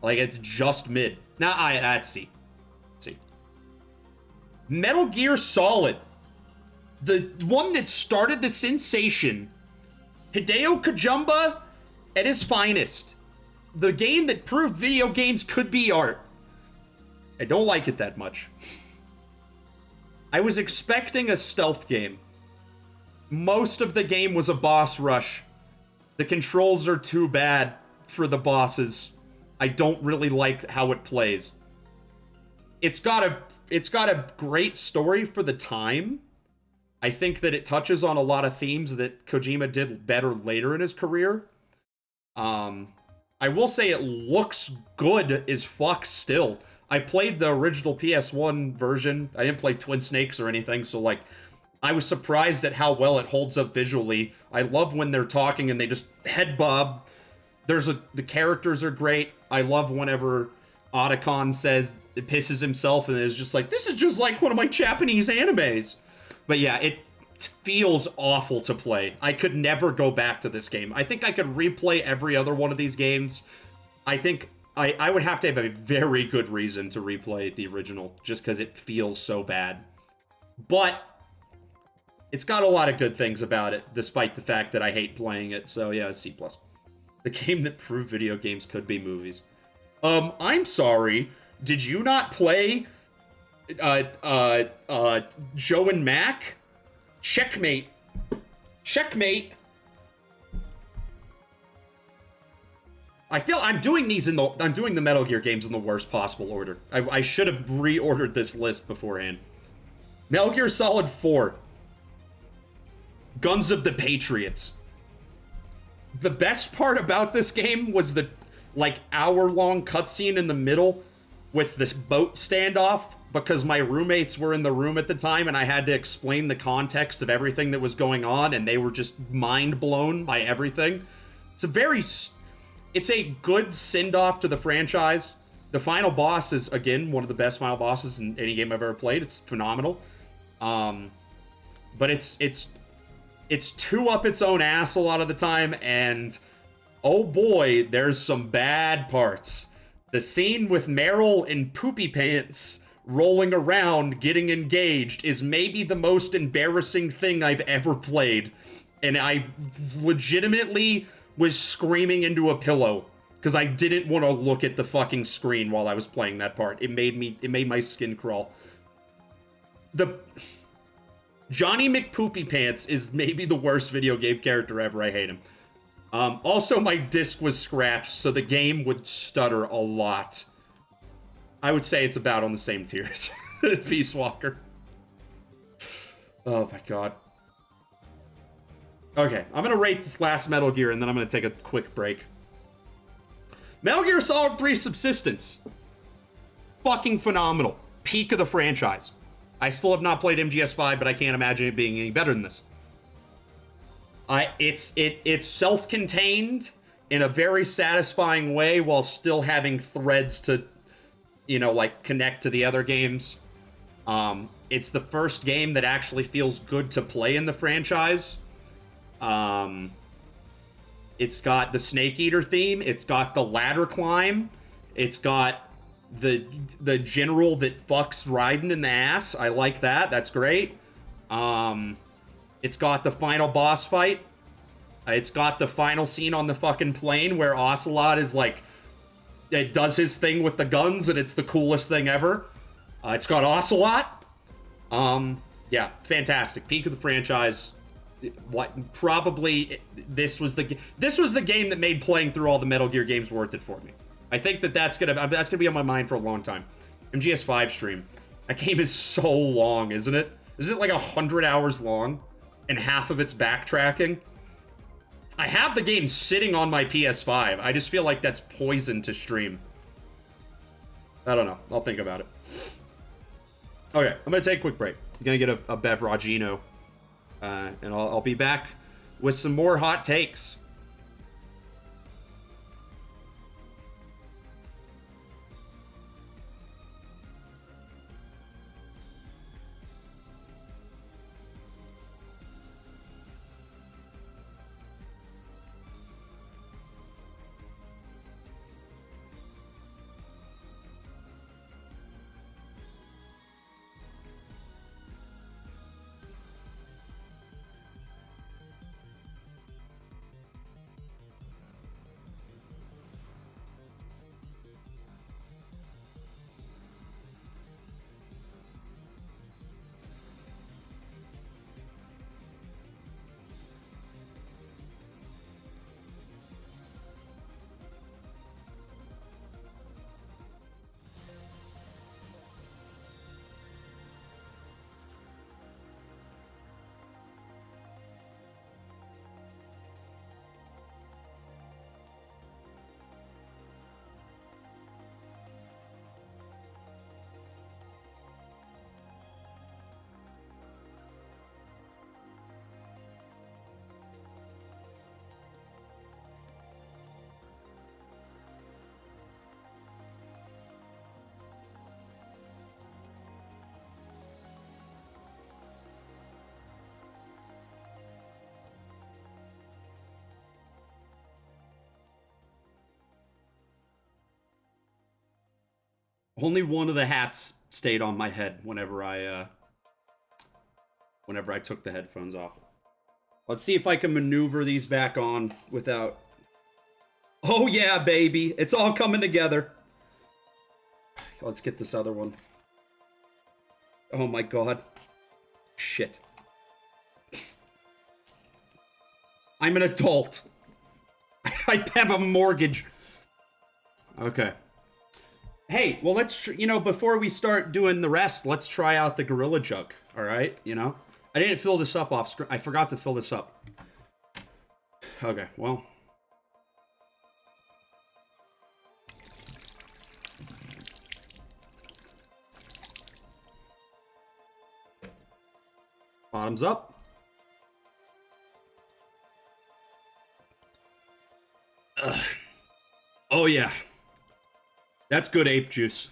Like, it's just mid. Nah, that's C. C. Metal Gear Solid. The one that started the sensation. Hideo Kojima at his finest. The game that proved video games could be art. I don't like it that much. I was expecting a stealth game. Most of the game was a boss rush. The controls are too bad for the bosses. I don't really like how it plays. It's got a great story for the time. I think that it touches on a lot of themes that Kojima did better later in his career. I will say it looks good as fuck still. I played the original PS1 version. I didn't play Twin Snakes or anything, so like, I was surprised at how well it holds up visually. I love when they're talking and they just head bob. The characters are great. I love whenever Otacon says it pisses himself and is just like, this is just like one of my Japanese animes. But yeah, it feels awful to play. I could never go back to this game. I think I could replay every other one of these games. I think I would have to have a very good reason to replay the original, just because it feels so bad. But it's got a lot of good things about it, despite the fact that I hate playing it, so yeah, it's C+. The game that proved video games could be movies. I'm sorry, did you not play Joe and Mac? Checkmate. Checkmate. I feel I'm doing the Metal Gear games in the worst possible order. I should have reordered this list beforehand. Metal Gear Solid 4. Guns of the Patriots. The best part about this game was the, like, hour-long cutscene in the middle with this boat standoff because my roommates were in the room at the time and I had to explain the context of everything that was going on, and they were just mind blown by everything. It's a good send-off to the franchise. The final boss is, again, one of the best final bosses in any game I've ever played. It's phenomenal. But it's too up its own ass a lot of the time, and oh boy, there's some bad parts. The scene with Meryl in poopy pants rolling around getting engaged is maybe the most embarrassing thing I've ever played, and I legitimately was screaming into a pillow because I didn't want to look at the fucking screen while I was playing that part. It made my skin crawl. The Johnny McPoopy Pants is maybe the worst video game character ever. I hate him. Also, my disc was scratched, so the game would stutter a lot. I would say it's about on the same tier as Peace Walker. Oh my god. Okay, I'm gonna rate this last Metal Gear, and then I'm gonna take a quick break. Metal Gear Solid 3 Subsistence. Fucking phenomenal. Peak of the franchise. I still have not played MGS5, but I can't imagine it being any better than this. It's self-contained in a very satisfying way while still having threads to, you know, like, connect to the other games. It's the first game that actually feels good to play in the franchise. It's got the Snake Eater theme. It's got the ladder climb. It's got the general that fucks Raiden in the ass. I like that. That's great. It's got the final boss fight. It's got the final scene on the fucking plane where Ocelot is like, it does his thing with the guns, and it's the coolest thing ever. It's got Ocelot. Yeah, fantastic. Peak of the franchise. Probably this was the game that made playing through all the Metal Gear games worth it for me. I think that's gonna be on my mind for a long time. MGS5 stream. That game is so long, isn't it? Isn't it like 100 hours long? And half of it's backtracking? I have the game sitting on my PS5. I just feel like that's poison to stream. I don't know. I'll think about it. Okay, I'm gonna take a quick break. I'm gonna get a Bevragino. And I'll be back with some more hot takes. Only one of the hats stayed on my head whenever I took the headphones off. Let's see if I can maneuver these back on without... Oh yeah, baby! It's all coming together. Let's get this other one. Oh my god. Shit. I'm an adult. I have a mortgage. Okay. Hey, well, let's, before we start doing the rest, let's try out the Gorilla Jug, all right? I didn't fill this up off screen. I forgot to fill this up. Okay, well. Bottoms up. Oh yeah. That's good ape juice.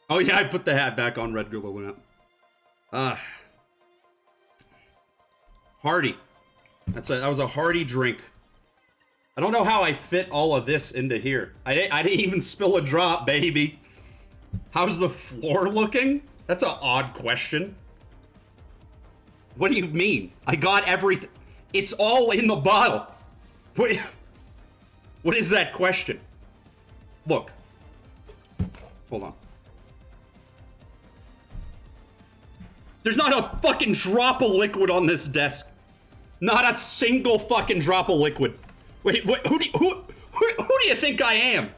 Oh yeah, I put the hat back on regular lamp. Hearty. That was a hearty drink. I don't know how I fit all of this into here. I didn't even spill a drop, baby. How's the floor looking? That's an odd question. What do you mean? I got everything. It's all in the bottle. What is that question? Look. Hold on. There's not a fucking drop of liquid on this desk. Not a single fucking drop of liquid. Wait, who do you think I am?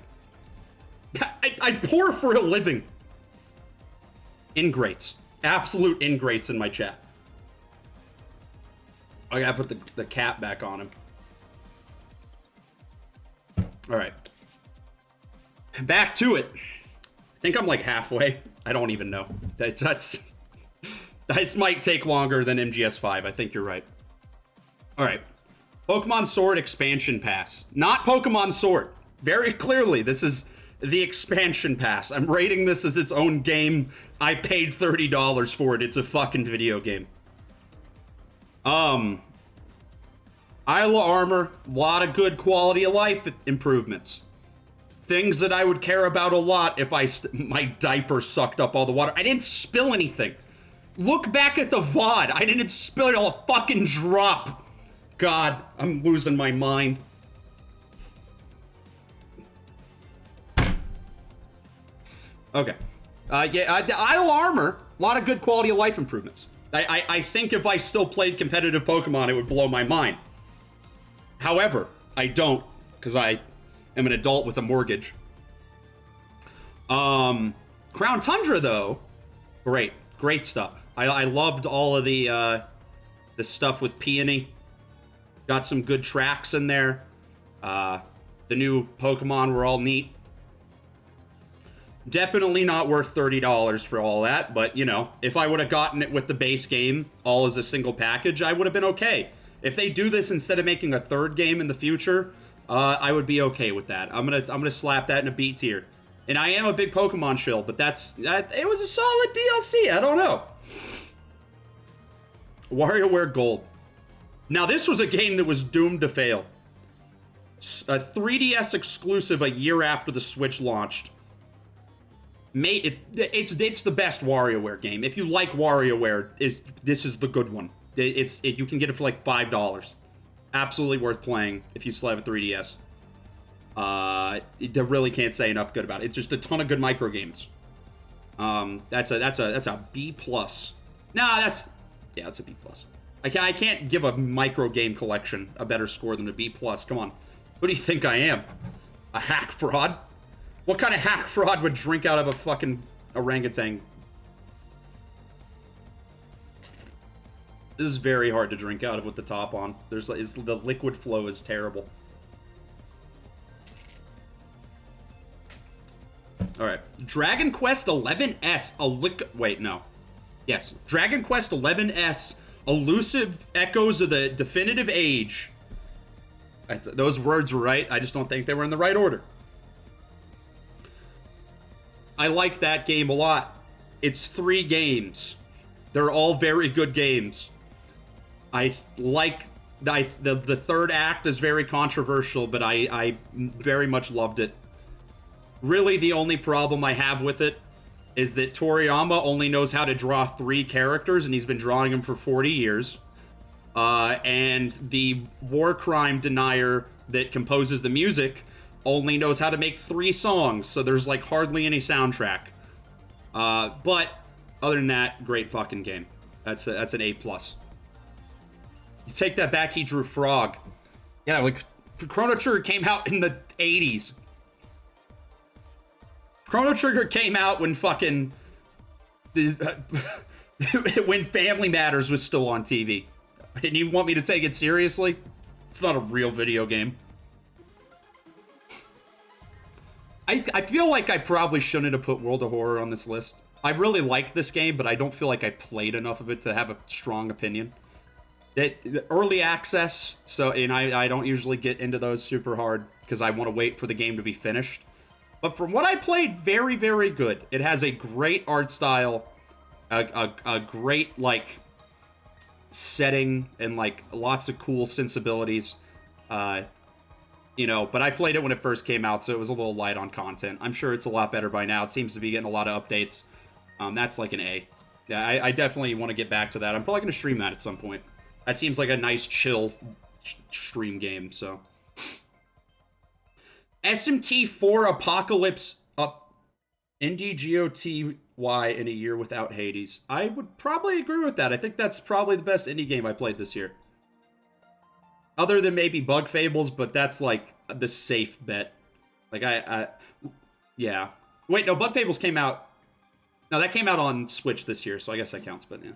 I pour for a living. Ingrates. Absolute ingrates in my chat. I gotta put the cap back on him. Alright. Back to it. I think I'm like halfway. I don't even know. This might take longer than MGS5. I think you're right. Alright. Pokemon Sword Expansion Pass. Not Pokemon Sword. Very clearly, this is the Expansion Pass. I'm rating this as its own game. I paid $30 for it. It's a fucking video game. Isle of Armor. A lot of good quality of life improvements. Things that I would care about a lot if my diaper sucked up all the water. I didn't spill anything. Look back at the VOD. I didn't spill a fucking drop. God, I'm losing my mind. Okay. Yeah, the Isle of Armor, a lot of good quality of life improvements. I think if I still played competitive Pokemon, it would blow my mind. However, I don't, because I am an adult with a mortgage. Crown Tundra, though, great stuff. I loved all of the stuff with Peony. Got some good tracks in there. The new Pokemon were all neat. Definitely not worth $30 for all that, but, you know, if I would have gotten it with the base game all as a single package, I would have been okay. If they do this instead of making a third game in the future, I would be okay with that. I'm gonna slap that in a B tier. And I am a big Pokemon shill, but it was a solid DLC. I don't know. WarioWare Gold. Now, this was a game that was doomed to fail. A 3DS exclusive a year after the Switch launched. It's the best WarioWare game. If you like WarioWare, this is the good one. You can get it for like $5. Absolutely worth playing if you still have a 3DS. I really can't say enough good about it. It's just a ton of good micro games. That's a B+. Nah, that's a B+. I can't give a micro game collection a better score than a B+. Come on. Who do you think I am? A hack fraud? What kind of hack fraud would drink out of a fucking orangutan? This is very hard to drink out of with the top on. The liquid flow is terrible. Alright. Dragon Quest 11S, wait, no. Yes. Dragon Quest 11S, Elusive Echoes of the Definitive Age. Those words were right. I just don't think they were in the right order. I like that game a lot. It's 3 games. They're all very good games. I like... The third act is very controversial, but I very much loved it. Really, the only problem I have with it is that Toriyama only knows how to draw 3 characters, and he's been drawing them for 40 years. And the war crime denier that composes the music only knows how to make 3 songs, so there's like hardly any soundtrack. But other than that, great fucking game. That's an A+. You take that back, he drew Frog. Yeah, like Chrono Trigger came out in the 80s. Chrono Trigger came out when fucking when Family Matters was still on TV. And you want me to take it seriously? It's not a real video game. I feel like I probably shouldn't have put World of Horror on this list. I really like this game, but I don't feel like I played enough of it to have a strong opinion. Early access, so and I don't usually get into those super hard because I want to wait for the game to be finished. But from what I played, very, very good. It has a great art style, a great, like, setting, and, like, lots of cool sensibilities. You know, but I played it when it first came out, so it was a little light on content. I'm sure it's a lot better by now. It seems to be getting a lot of updates. That's like an A. Yeah, I definitely want to get back to that. I'm probably going to stream that at some point. That seems like a nice, chill stream game, so... SMT4 Apocalypse up NDGOTY in a year without Hades. I would probably agree with that. I think that's probably the best indie game I played this year. Other than maybe Bug Fables, but that's like the safe bet. Like yeah. Wait, no, Bug Fables came out. No, that came out on Switch this year, so I guess that counts, but yeah.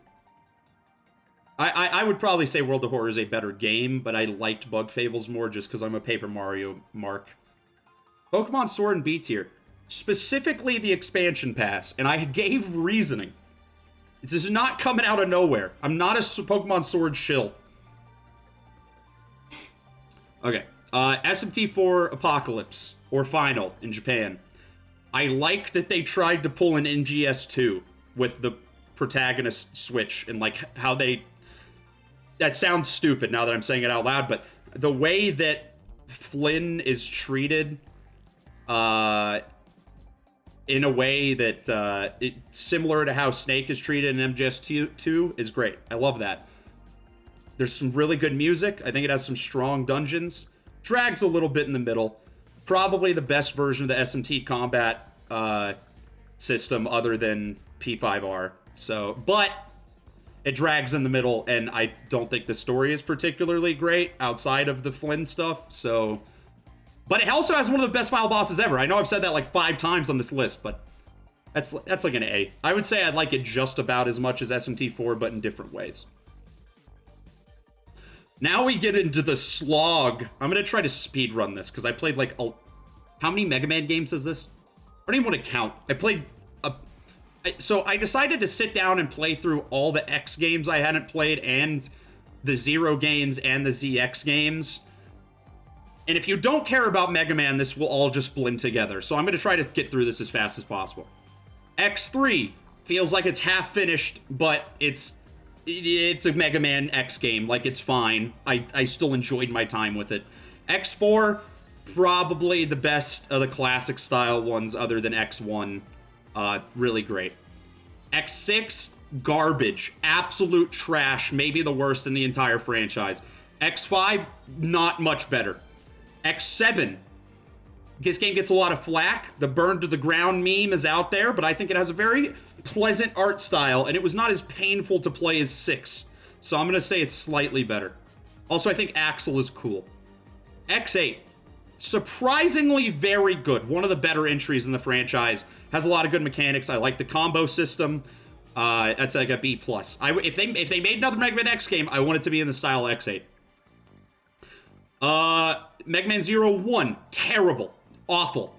I would probably say World of Horror is a better game, but I liked Bug Fables more just because I'm a Paper Mario mark. Pokemon Sword and B tier. Specifically the expansion pass, and I gave reasoning. This is not coming out of nowhere. I'm not a Pokemon Sword shill. Okay. SMT4 Apocalypse, or Final, in Japan. I like that they tried to pull an MGS2 with the protagonist switch, and like how they... That sounds stupid now that I'm saying it out loud, but the way that Flynn is treated... in a way that it's similar to how Snake is treated in MGS2 is great. I love that. There's some really good music. I think it has some strong dungeons. Drags a little bit in the middle. Probably the best version of the SMT combat system other than P5R. So, but it drags in the middle, and I don't think the story is particularly great outside of the Flynn stuff, so... But it also has one of the best final bosses ever. I know I've said that like 5 times on this list, but that's like an A. I would say I like it just about as much as SMT4, but in different ways. Now we get into the slog. I'm going to try to speedrun this, because I played like... How many Mega Man games is this? I don't even want to count. I played... So I decided to sit down and play through all the X games I hadn't played, and the Zero games, and the ZX games. And if you don't care about Mega Man, this will all just blend together. So I'm going to try to get through this as fast as possible. X3 feels like it's half finished, but it's a Mega Man X game. Like, it's fine. I still enjoyed my time with it. X4, probably the best of the classic style ones other than X1. Really great. X6, garbage. Absolute trash. Maybe the worst in the entire franchise. X5, not much better. X7, this game gets a lot of flack. The burn to the ground meme is out there, but I think it has a very pleasant art style, and it was not as painful to play as 6. So I'm going to say it's slightly better. Also, I think Axel is cool. X8, surprisingly very good. One of the better entries in the franchise. Has a lot of good mechanics. I like the combo system. That's like a B+. If they made another Mega Man X game, I want it to be in the style of X8. Mega Man 01, terrible, awful.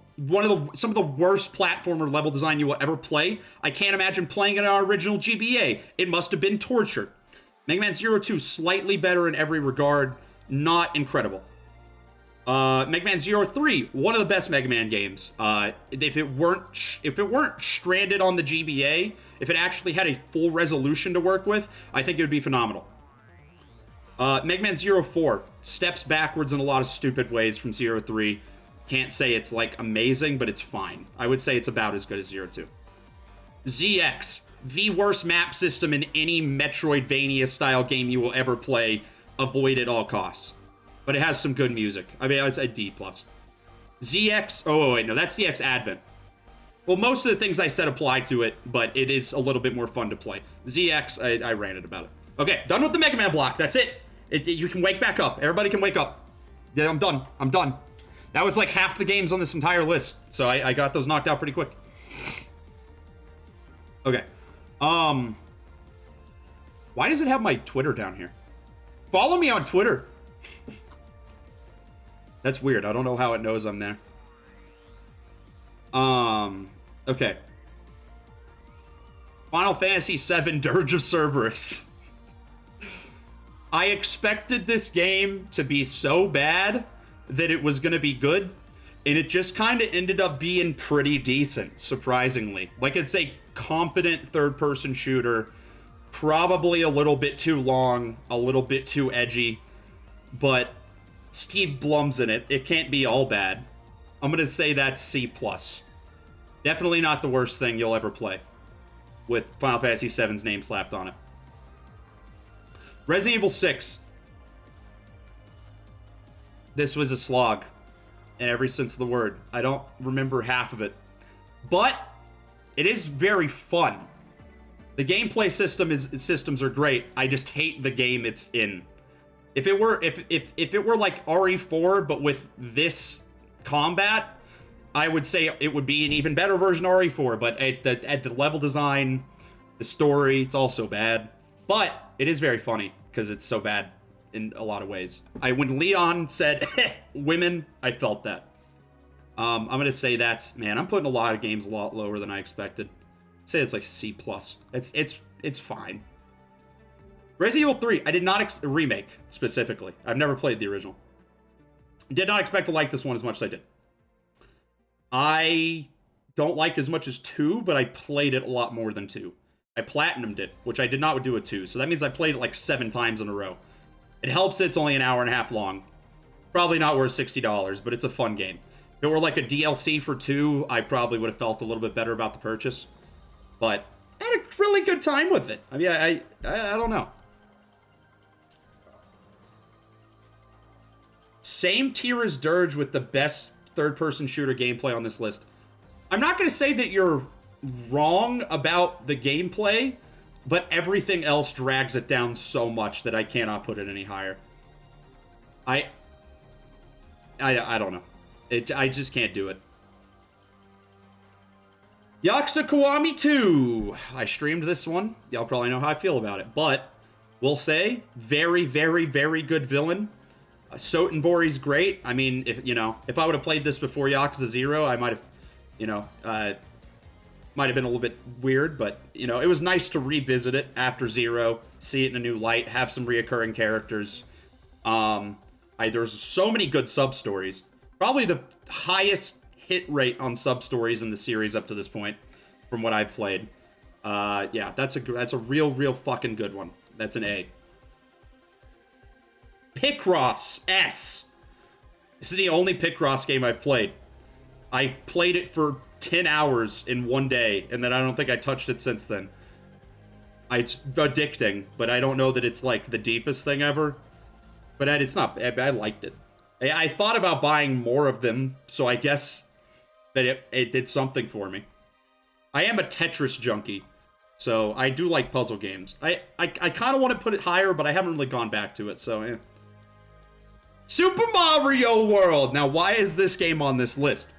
Some of the worst platformer level design you will ever play. I can't imagine playing it in our original GBA. It must have been torture. Mega Man 02, slightly better in every regard, not incredible. Mega Man 03, one of the best Mega Man games. If it weren't stranded on the GBA, if it actually had a full resolution to work with, I think it would be phenomenal. Mega Man 04 steps backwards in a lot of stupid ways from 03. Can't say it's, like, amazing, but it's fine. I would say it's about as good as 02. ZX, the worst map system in any Metroidvania-style game you will ever play. Avoid at all costs. But it has some good music. I mean, it's a D+. ZX... Oh, wait, no, that's ZX Advent. Well, most of the things I said apply to it, but it is a little bit more fun to play. ZX, I ranted about it. Okay, done with the Mega Man block. That's it. You can wake back up. Everybody can wake up. Yeah, I'm done. I'm done. That was like half the games on this entire list. So I got those knocked out pretty quick. Okay. Why does it have my Twitter down here? Follow me on Twitter. That's weird. I don't know how it knows I'm there. Okay. Final Fantasy VII Dirge of Cerberus. I expected this game to be so bad that it was going to be good, and it just kind of ended up being pretty decent, surprisingly. Like, it's a competent third-person shooter, probably a little bit too long, a little bit too edgy, but Steve Blum's in it. It can't be all bad. I'm going to say that's C+. Definitely not the worst thing you'll ever play, with Final Fantasy VII's name slapped on it. Resident Evil 6. This was a slog in every sense of the word. I don't remember half of it. But it is very fun. The gameplay systems are great. I just hate the game it's in. If it were like RE4 but with this combat, I would say it would be an even better version of RE4, but at the level design, the story, it's also bad. But it is very funny because it's so bad in a lot of ways. When Leon said women, I felt that. I'm gonna say man, I'm putting a lot of games a lot lower than I expected. I'd say it's like C+. It's fine. Resident Evil 3, I did not remake specifically. I've never played the original. Did not expect to like this one as much as I did. I don't like as much as 2, but I played it a lot more than 2. I platinumed it, which I did not do with 2, so that means I played it like 7 times in a row. It helps it's only an hour and a half long. Probably not worth $60, but it's a fun game. If it were like a DLC for 2, I probably would have felt a little bit better about the purchase. But I had a really good time with it. I mean, I don't know. Same tier as Dirge with the best third-person shooter gameplay on this list. I'm not going to say that you're wrong about the gameplay, but everything else drags it down so much that I cannot put it any higher. I don't know. I just can't do it. Yakuza Kiwami 2. I streamed this one. Y'all probably know how I feel about it, but we'll say very, very, very good villain. Sotenbori's great. I mean, if I would have played this before Yakuza 0, I might have, might have been a little bit weird, but, it was nice to revisit it after 0, see it in a new light, have some reoccurring characters. There's so many good sub-stories. Probably the highest hit rate on sub-stories in the series up to this point, from what I've played. Yeah, that's a real fucking good one. That's an A. Picross S. This is the only Picross game I've played. I played it for 10 hours in one day, and then I don't think I touched it since then. It's addicting, but I don't know that it's like the deepest thing ever. But it's not. I liked it. I thought about buying more of them, so I guess that it did something for me. I am a Tetris junkie, so I do like puzzle games. I kind of want to put it higher, but I haven't really gone back to it, so yeah. Super Mario World! Now, why is this game on this list?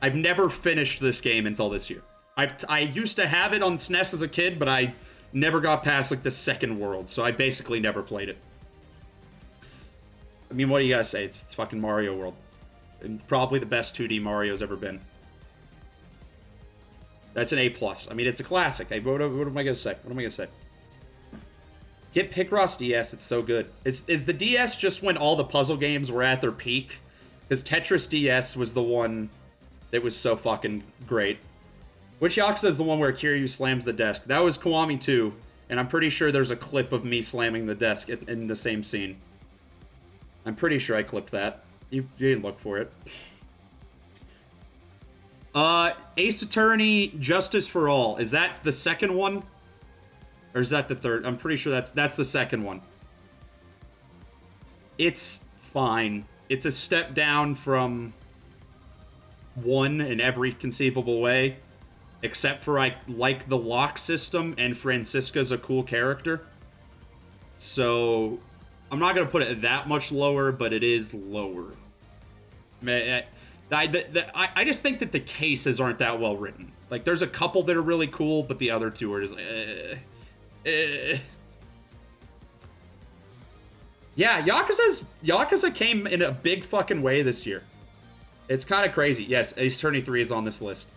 I've never finished this game until this year. I used to have it on SNES as a kid, but I never got past, like, the second world, so I basically never played it. I mean, what do you gotta say? It's fucking Mario World. And probably the best 2D Mario's ever been. That's an A+. I mean, it's a classic. What am I gonna say? What am I gonna say? Get Picross DS, it's so good. Is the DS just when all the puzzle games were at their peak? Because Tetris DS was the one that was so fucking great. Which Yakuza is the one where Kiryu slams the desk? That was Kiwami 2, and I'm pretty sure there's a clip of me slamming the desk in the same scene. I'm pretty sure I clipped that. You didn't look for it. Ace Attorney, Justice for All. Is that the second one? Or is that the third? I'm pretty sure that's the second one. It's fine. It's a step down from 1 in every conceivable way. Except for I like the lock system, and Francisca's a cool character. So I'm not going to put it that much lower, but it is lower. I just think that the cases aren't that well written. Like, there's a couple that are really cool, but the other two are just... Yeah, Yakuza came in a big fucking way this year. It's kind of crazy. Yes, Ace Attorney 3 is on this list.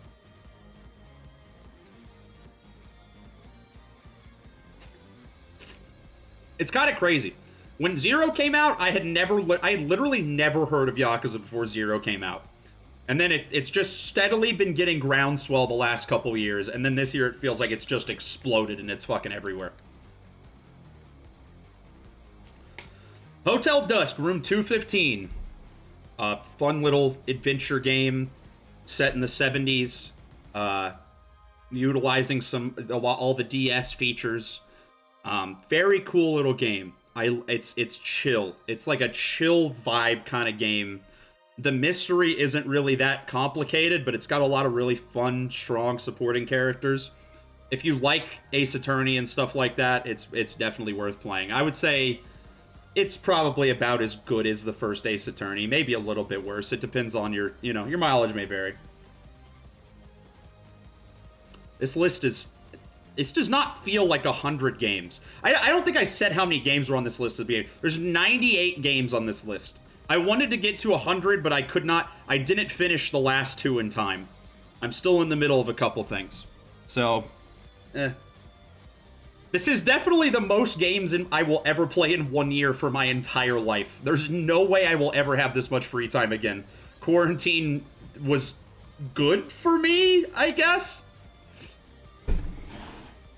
It's kind of crazy. When Zero came out, I had literally never heard of Yakuza before Zero came out. And then it's just steadily been getting groundswell the last couple years, and then this year it feels like it's just exploded and it's fucking everywhere. Hotel Dusk, room 215. Fun little adventure game set in the 70s, utilizing all the DS features. Very cool little game. It's chill. It's like a chill vibe kind of game. The mystery isn't really that complicated, but it's got a lot of really fun, strong supporting characters. If you like Ace Attorney and stuff like that, it's definitely worth playing. I would say it's probably about as good as the first Ace Attorney, maybe a little bit worse. It depends on your mileage may vary. This list does not feel like 100 games. I don't think I said how many games were on this list at the beginning. There's 98 games on this list. I wanted to get to 100, but I could not. I didn't finish the last 2 in time. I'm still in the middle of a couple things. So, This is definitely the most games I will ever play in 1 year for my entire life. There's no way I will ever have this much free time again. Quarantine was good for me, I guess?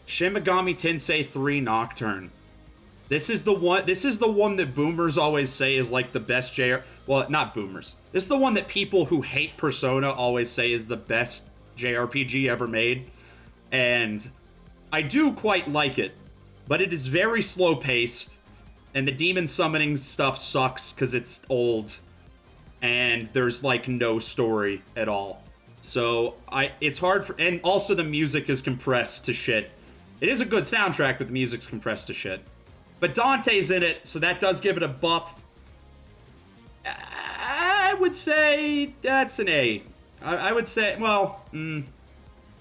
Shin Megami Tensei 3 Nocturne. This is the one that boomers always say is like the best JR... Well, not boomers. This is the one that people who hate Persona always say is the best JRPG ever made. And I do quite like it. But it is very slow-paced. And the demon summoning stuff sucks because it's old. And there's like no story at all. So it's hard for... And also the music is compressed to shit. It is a good soundtrack, but the music's compressed to shit. But Dante's in it, so that does give it a buff. I would say that's an A. I would say, well,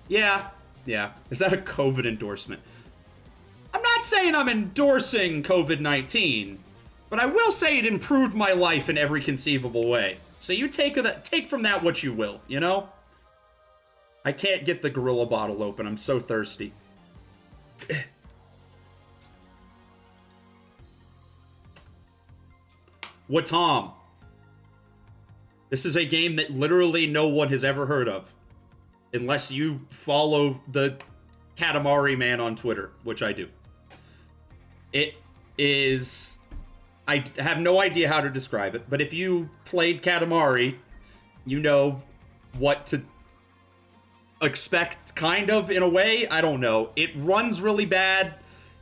yeah. Is that a COVID endorsement? I'm not saying I'm endorsing COVID-19, but I will say it improved my life in every conceivable way. So you take from that what you will, you know? I can't get the Gorilla bottle open. I'm so thirsty. Watam. This is a game that literally no one has ever heard of. Unless you follow the Katamari man on Twitter, which I do. It is... I have no idea how to describe it, but if you played Katamari, you know what to expect, kind of, in a way. I don't know. It runs really bad.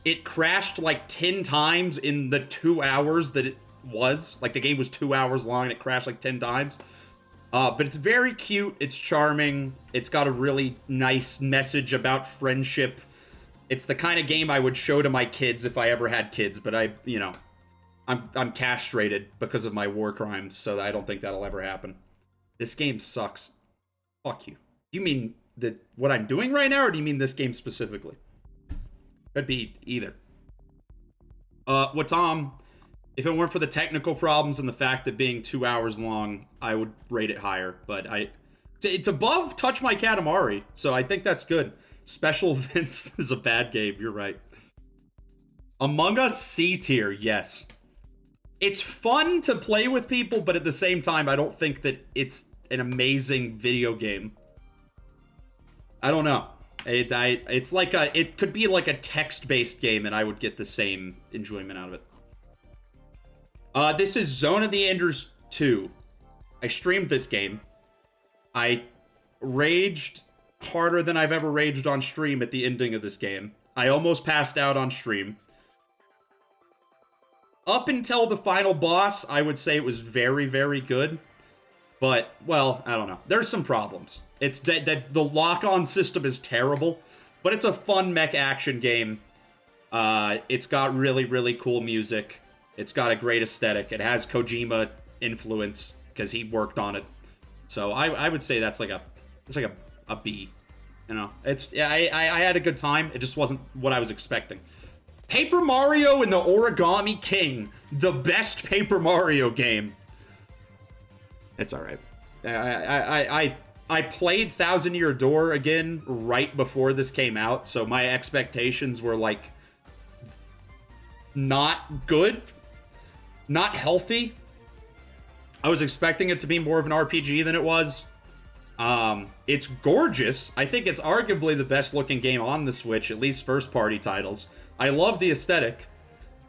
It crashed like 10 times in the 2 hours that it was. Like, the game was 2 hours long and it crashed like 10 times. But it's very cute. It's charming. It's got a really nice message about friendship. It's the kind of game I would show to my kids if I ever had kids, but I'm castrated because of my war crimes, so I don't think that'll ever happen. This game sucks. Fuck you. You mean what I'm doing right now, or do you mean this game specifically? Could be either. Watam, if it weren't for the technical problems and the fact that being 2 hours long, I would rate it higher. But it's above Touch My Katamari, so I think that's good. Special Events is a bad game, you're right. Among Us C tier, yes. It's fun to play with people, but at the same time, I don't think that it's an amazing video game. I don't know. It's like it could be like a text-based game, and I would get the same enjoyment out of it. This is Zone of the Enders 2. I streamed this game. I raged harder than I've ever raged on stream at the ending of this game. I almost passed out on stream. Up until the final boss, I would say it was very, very good. But, well, I don't know. There's some problems. It's that the lock-on system is terrible, but it's a fun mech action game. It's got really, really cool music. It's got a great aesthetic. It has Kojima influence because he worked on it. So I would say it's like a B. You know, I had a good time. It just wasn't what I was expecting. Paper Mario and the Origami King, the best Paper Mario game. It's all right. I played Thousand Year Door again right before this came out, so my expectations were like not good, not healthy. I was expecting it to be more of an RPG than it was. It's gorgeous. I think it's arguably the best looking game on the Switch, at least first party titles. I love the aesthetic.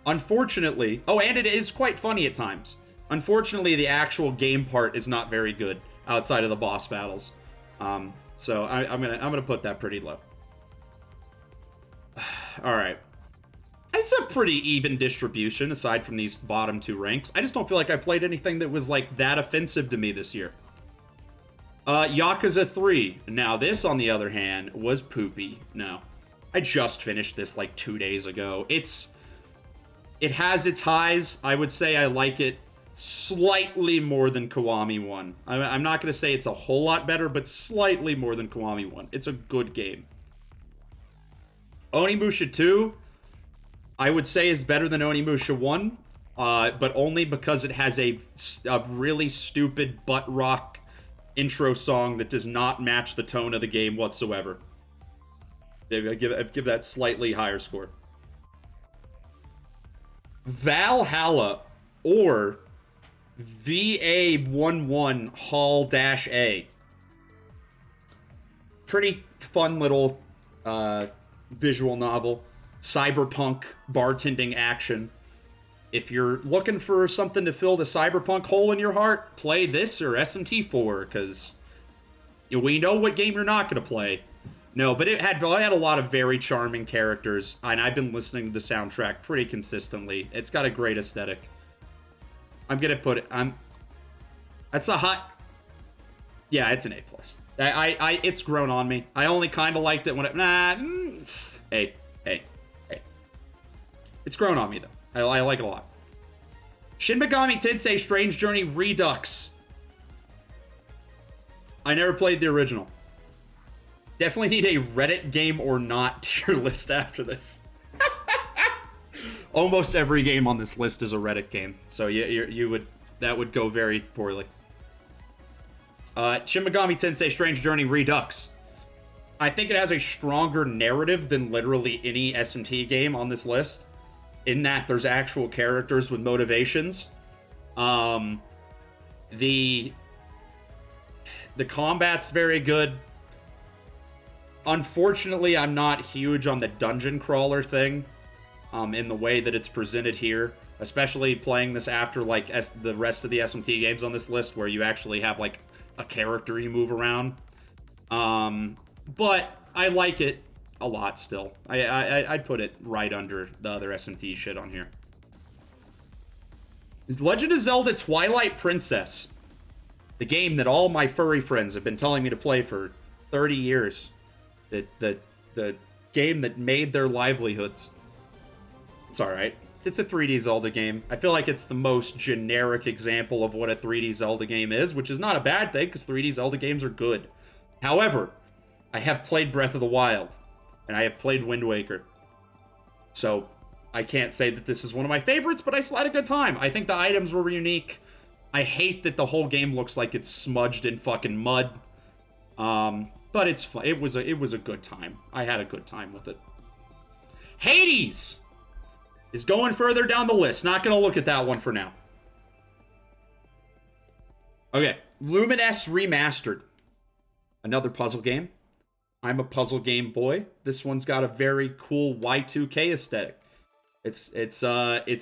Unfortunately, oh, and it is quite funny at times. Unfortunately, the actual game part is not very good outside of the boss battles. So I'm gonna put that pretty low. All right. It's a pretty even distribution aside from these bottom two ranks. I just don't feel like I played anything that was like that offensive to me this year. Yakuza 3. Now this, on the other hand, was poopy. No. I just finished this like 2 days ago. It has its highs. I would say I like it slightly more than Kiwami 1. I'm not going to say it's a whole lot better, but slightly more than Kiwami 1. It's a good game. Onimusha 2, I would say is better than Onimusha 1, but only because it has a really stupid butt rock intro song that does not match the tone of the game whatsoever. I'd give that slightly higher score. Valhalla or VA11 Hall-A. Pretty fun little visual novel. Cyberpunk bartending action. If you're looking for something to fill the cyberpunk hole in your heart, play this or SMT4, because we know what game you're not going to play. No, but it had a lot of very charming characters, and I've been listening to the soundtrack pretty consistently. It's got a great aesthetic. I'm going to put it... That's the hot... Yeah, it's an A+. It's grown on me. I only kind of liked it when it... Hey. It's grown on me, though. I like it a lot. Shin Megami Tensei Strange Journey Redux. I never played the original. Definitely need a Reddit game or not tier list after this. Almost every game on this list is a Reddit game, so that would go very poorly. Shin Megami Tensei Strange Journey Redux. I think it has a stronger narrative than literally any SMT game on this list, in that there's actual characters with motivations. The combat's very good. Unfortunately, I'm not huge on the dungeon crawler thing, in the way that it's presented here, especially playing this after like the rest of the SMT games on this list, where you actually have like a character you move around. But I like it a lot still. I'd put it right under the other SMT shit on here. Legend of Zelda Twilight Princess. The game that all my furry friends have been telling me to play for 30 years. The game that made their livelihoods. It's alright. It's a 3D Zelda game. I feel like it's the most generic example of what a 3D Zelda game is, which is not a bad thing, because 3D Zelda games are good. However, I have played Breath of the Wild, and I have played Wind Waker. So, I can't say that this is one of my favorites, but I still had a good time. I think the items were unique. I hate that the whole game looks like it's smudged in fucking mud. But it's fun. It was a good time. I had a good time with it. Hades is going further down the list. Not gonna look at that one for now. Okay, Lumines Remastered. Another puzzle game. I'm a puzzle game boy. This one's got a very cool Y2K aesthetic. It's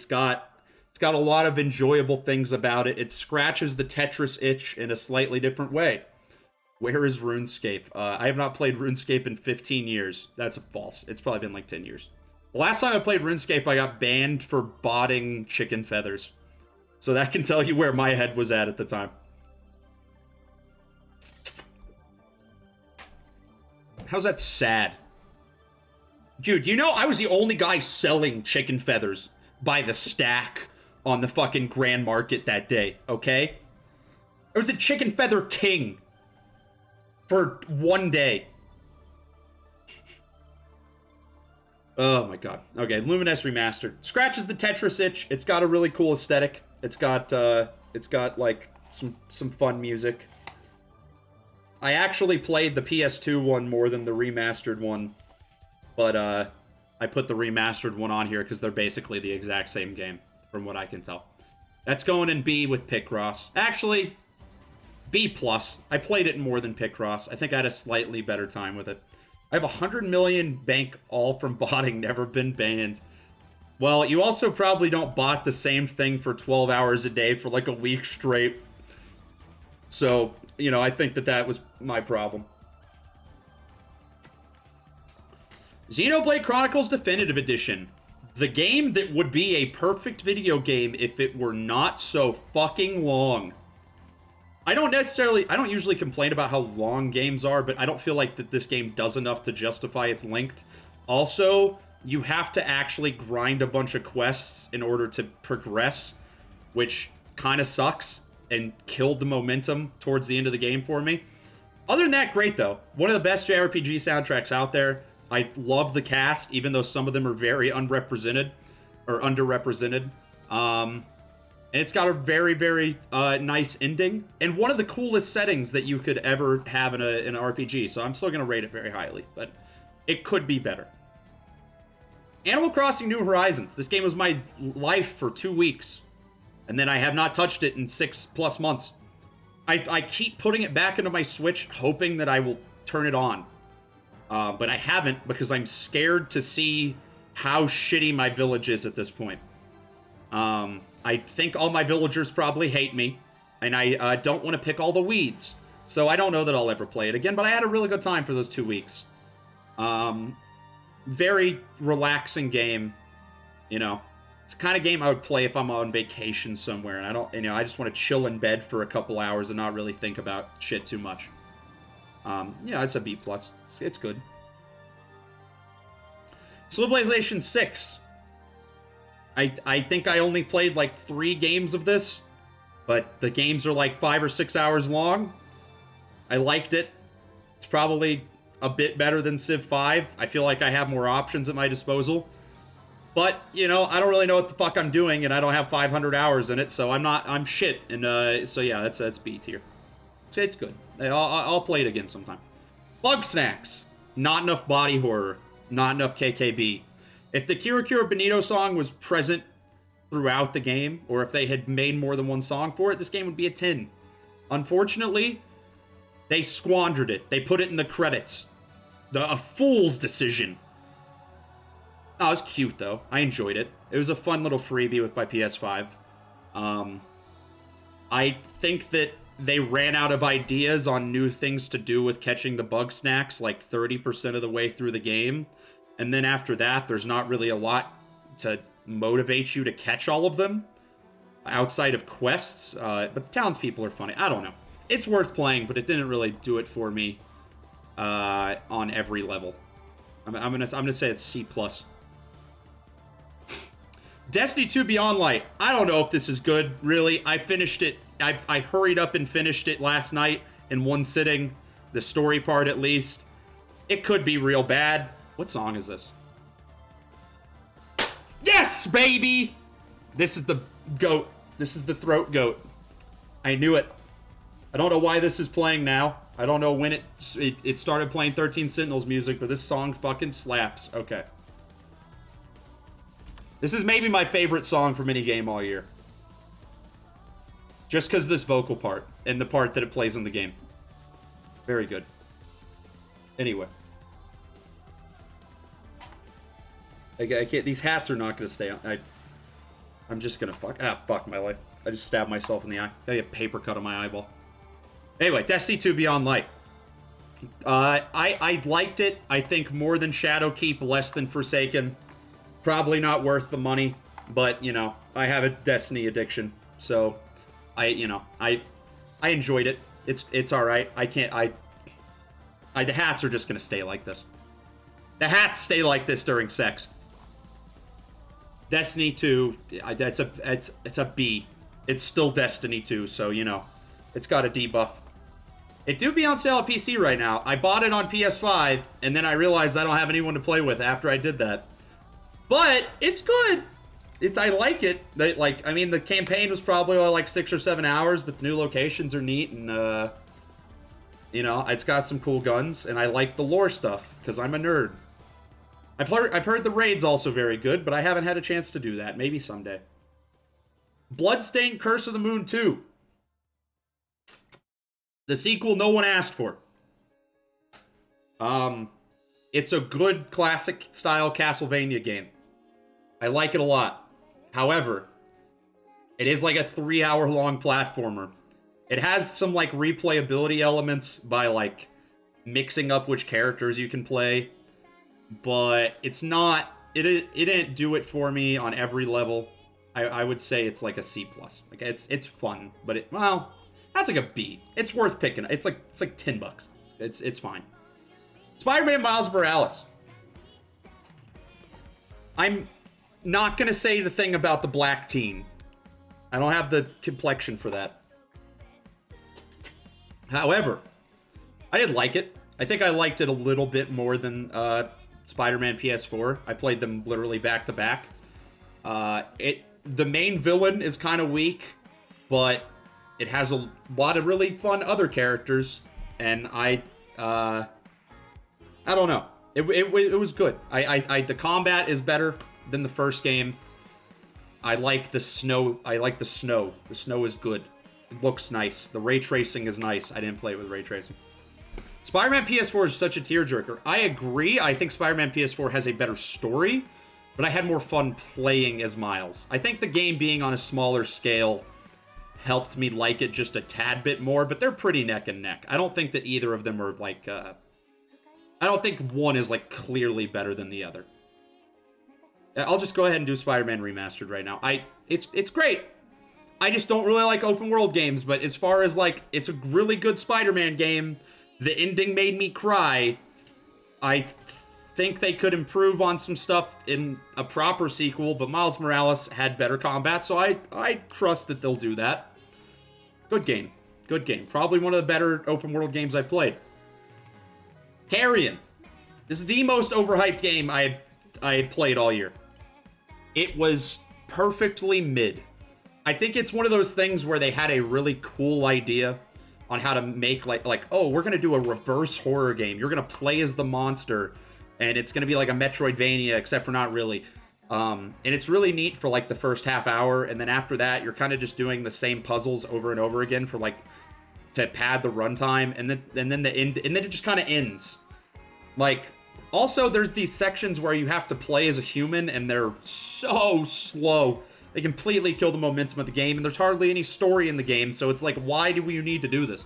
got a lot of enjoyable things about it. It scratches the Tetris itch in a slightly different way. Where is RuneScape? I have not played RuneScape in 15 years. That's false. It's probably been like 10 years. The last time I played RuneScape, I got banned for botting chicken feathers. So that can tell you where my head was at the time. How's that sad? Dude, you know I was the only guy selling chicken feathers by the stack on the fucking Grand Market that day, okay? I was the chicken feather king for one day. Oh my god. Okay, Lumines Remastered. Scratches the Tetris itch. It's got a really cool aesthetic. It's got like some fun music. I actually played the PS2 one more than the remastered one. But I put the remastered one on here because they're basically the exact same game, from what I can tell. That's going in B with Picross. Actually, B+. I played it more than Picross. I think I had a slightly better time with it. I have 100 million bank all from botting, never been banned. Well, you also probably don't bot the same thing for 12 hours a day for like a week straight. So, you know, I think that was my problem. Xenoblade Chronicles Definitive Edition. The game that would be a perfect video game if it were not so fucking long. I don't usually complain about how long games are, but I don't feel like that this game does enough to justify its length. Also, you have to actually grind a bunch of quests in order to progress, which kind of sucks and killed the momentum towards the end of the game for me. Other than that, great though. One of the best JRPG soundtracks out there. I love the cast, even though some of them are very unrepresented or underrepresented. And it's got a very, very nice ending and one of the coolest settings that you could ever have in an RPG. So I'm still going to rate it very highly, but it could be better. Animal Crossing New Horizons. This game was my life for 2 weeks, and then I have not touched it in 6+ months. I keep putting it back into my Switch, hoping that I will turn it on. But I haven't because I'm scared to see how shitty my village is at this point. I think all my villagers probably hate me, and I don't want to pick all the weeds. So I don't know that I'll ever play it again, but I had a really good time for those 2 weeks. Very relaxing game, you know. It's the kind of game I would play if I'm on vacation somewhere, and I just want to chill in bed for a couple hours and not really think about shit too much. Yeah, it's a B+. It's good. Civilization 6. I think I only played like 3 games of this, but the games are like 5 or 6 hours long. I liked it. It's probably a bit better than Civ 5. I feel like I have more options at my disposal. But, you know, I don't really know what the fuck I'm doing, and I don't have 500 hours in it, so I'm shit. And, so yeah, that's B tier. So it's good. I'll play it again sometime. Bug Snacks. Not enough body horror. Not enough KKB. If the Kira Kira Bonito song was present throughout the game, or if they had made more than one song for it, this game would be a 10. Unfortunately, they squandered it. They put it in the credits. A fool's decision. Oh, it was cute, though. I enjoyed it. It was a fun little freebie with my PS5. I think that they ran out of ideas on new things to do with catching the bug snacks like 30% of the way through the game. And then after that, there's not really a lot to motivate you to catch all of them outside of quests. But the townspeople are funny. I don't know. It's worth playing, but it didn't really do it for me on every level. I'm gonna say it's C+. Destiny 2 Beyond Light. I don't know if this is good, really. I finished it. I hurried up and finished it last night in one sitting. The story part, at least. It could be real bad. What song is this? Yes, baby! This is the goat. This is the throat goat. I knew it. I don't know why this is playing now. I don't know when it started playing 13 Sentinels music, but this song fucking slaps. Okay. This is maybe my favorite song from any game all year. Just because this vocal part and the part that it plays in the game. Very good. Anyway. I can't, these hats are not going to stay on. I'm just going to fuck my life. I just stabbed myself in the eye. I have a paper cut on my eyeball. Anyway, Destiny 2 Beyond Light. I liked it. I think more than Shadowkeep, less than Forsaken. Probably not worth the money, but, you know, I have a Destiny addiction, so I enjoyed it. It's all right. The hats are just gonna stay like this. The hats stay like this during sex. Destiny 2, it's a B. It's still Destiny 2, so, you know, it's got a debuff. It do be on sale at PC right now. I bought it on PS5, and then I realized I don't have anyone to play with after I did that. But it's good. I like it. I mean, the campaign was probably like 6 or 7 hours, but the new locations are neat, and you know, it's got some cool guns, and I like the lore stuff because I'm a nerd. I've heard the raid's also very good, but I haven't had a chance to do that. Maybe someday. Bloodstained Curse of the Moon 2. The sequel no one asked for. It's a good classic style Castlevania game. I like it a lot. However, it is like a 3-hour long platformer. It has some like replayability elements by like mixing up which characters you can play, but it's not. It didn't do it for me on every level. I would say it's like a C+. Like it's fun, but well, that's like a B. It's worth picking. It's like $10. It's fine. Spider-Man Miles Morales. I'm not gonna say the thing about the black teen. I don't have the complexion for that. However, I did like it. I think I liked it a little bit more than Spider-Man PS4. I played them literally back to back. The main villain is kind of weak, but it has a lot of really fun other characters, and I don't know. It was good. The combat is better than the first game. I like the snow. The snow is good. It looks nice. The ray tracing is nice. I didn't play it with ray tracing. Spider-Man PS4 is such a tearjerker. I agree. I think Spider-Man PS4 has a better story, but I had more fun playing as Miles. I think the game being on a smaller scale helped me like it just a tad bit more, but they're pretty neck and neck. I don't think that either of them are like, I don't think one is like clearly better than the other. I'll just go ahead and do Spider-Man Remastered right now. It's great. I just don't really like open world games, but as far as like, it's a really good Spider-Man game. The ending made me cry. I think they could improve on some stuff in a proper sequel, but Miles Morales had better combat, so I trust that they'll do that. Good game. Good game. Probably one of the better open world games I played. Carrion. This is the most overhyped game I played all year. It was perfectly mid. I think it's one of those things where they had a really cool idea on how to make like oh, we're gonna do a reverse horror game. You're gonna play as the monster, and it's gonna be like a Metroidvania, except for not really. And it's really neat for like the first half hour, and then after that, you're kind of just doing the same puzzles over and over again for like to pad the runtime, and then the end, and then it just kind of ends. Like, also there's these sections where you have to play as a human, and they're so slow. They completely kill the momentum of the game, and there's hardly any story in the game, so it's like, why do you need to do this?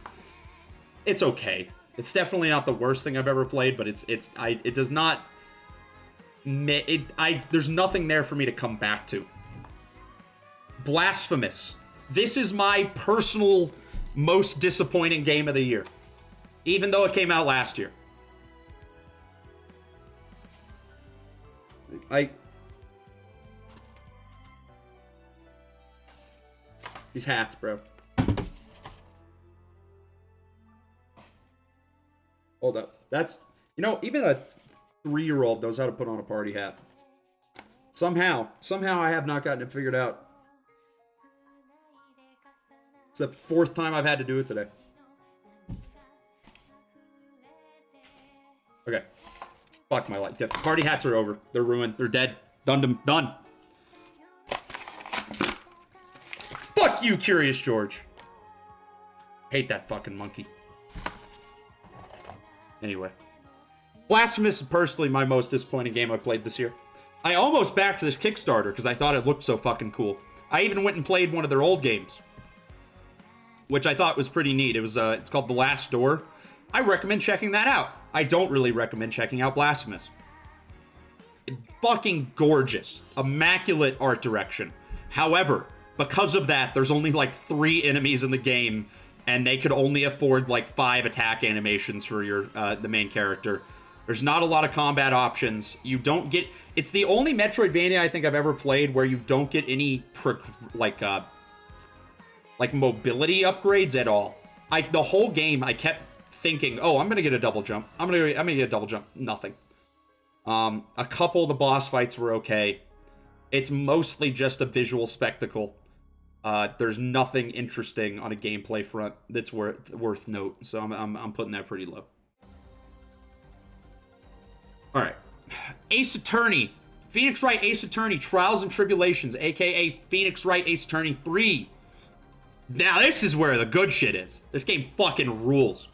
It's okay. It's definitely not the worst thing I've ever played, but it does not... there's nothing there for me to come back to. Blasphemous. This is my personal most disappointing game of the year, even though it came out last year. These hats, bro. Hold up. That's, you know, even a 3-year-old knows how to put on a party hat. Somehow I have not gotten it figured out. It's the 4th time I've had to do it today. Okay. Fuck my life. Party hats are over. They're ruined. They're dead. Done. Fuck you, Curious George. Hate that fucking monkey. Anyway. Blasphemous is personally my most disappointing game I played this year. I almost backed this Kickstarter because I thought it looked so fucking cool. I even went and played one of their old games, which I thought was pretty neat. It was it's called The Last Door. I recommend checking that out. I don't really recommend checking out Blasphemous. Fucking gorgeous. Immaculate art direction. However, because of that, there's only like 3 enemies in the game, and they could only afford like 5 attack animations for your the main character. There's not a lot of combat options. You don't get... It's the only Metroidvania I think I've ever played where you don't get any like mobility upgrades at all. The whole game I kept thinking, oh, I'm gonna get a double jump. I'm gonna get a double jump. Nothing. A couple of the boss fights were okay. It's mostly just a visual spectacle. There's nothing interesting on a gameplay front that's worth note. So I'm putting that pretty low. All right. Ace Attorney. Phoenix Wright Ace Attorney Trials and Tribulations, aka Phoenix Wright Ace Attorney 3. Now this is where the good shit is. This game fucking rules.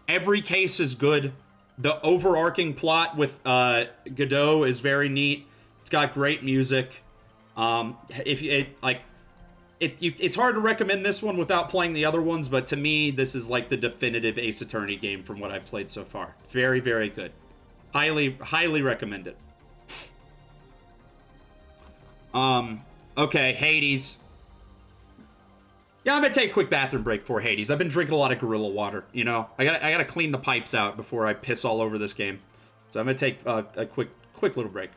Every case is good. The overarching plot with Godot is very neat. It's got great music. It's hard to recommend this one without playing the other ones, but to me, this is like the definitive Ace Attorney game from what I've played so far. Very, very good. Highly recommend it. Okay, Hades. Yeah, I'm gonna take a quick bathroom break for Hades. I've been drinking a lot of gorilla water, you know? I gotta clean the pipes out before I piss all over this game. So I'm gonna take a quick little break.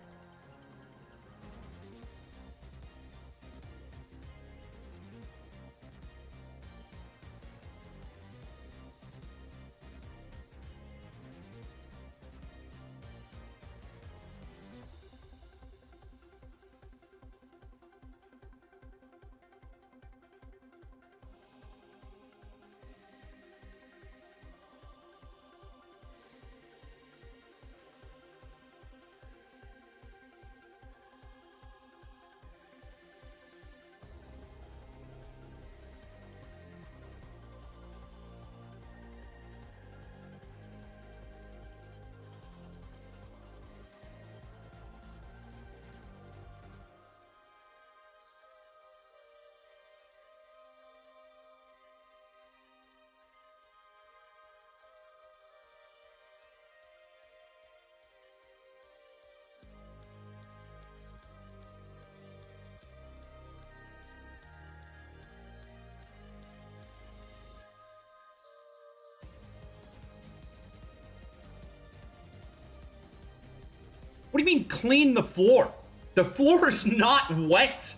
What do you mean clean the floor? The floor is not wet.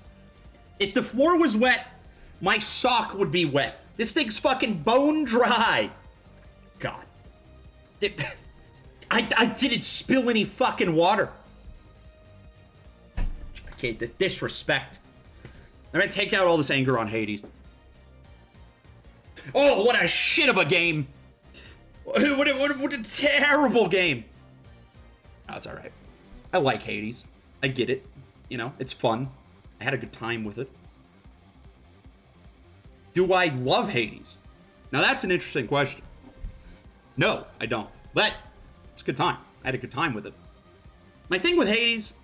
If the floor was wet, my sock would be wet. This thing's fucking bone dry. God. I didn't spill any fucking water. Okay, the disrespect. I'm gonna take out all this anger on Hades. Oh, what a shit of a game. What a terrible game. Oh, it's alright. I like Hades. I get it. You know, it's fun. I had a good time with it. Do I love Hades? Now that's an interesting question. No, I don't. But it's a good time. I had a good time with it. My thing with Hades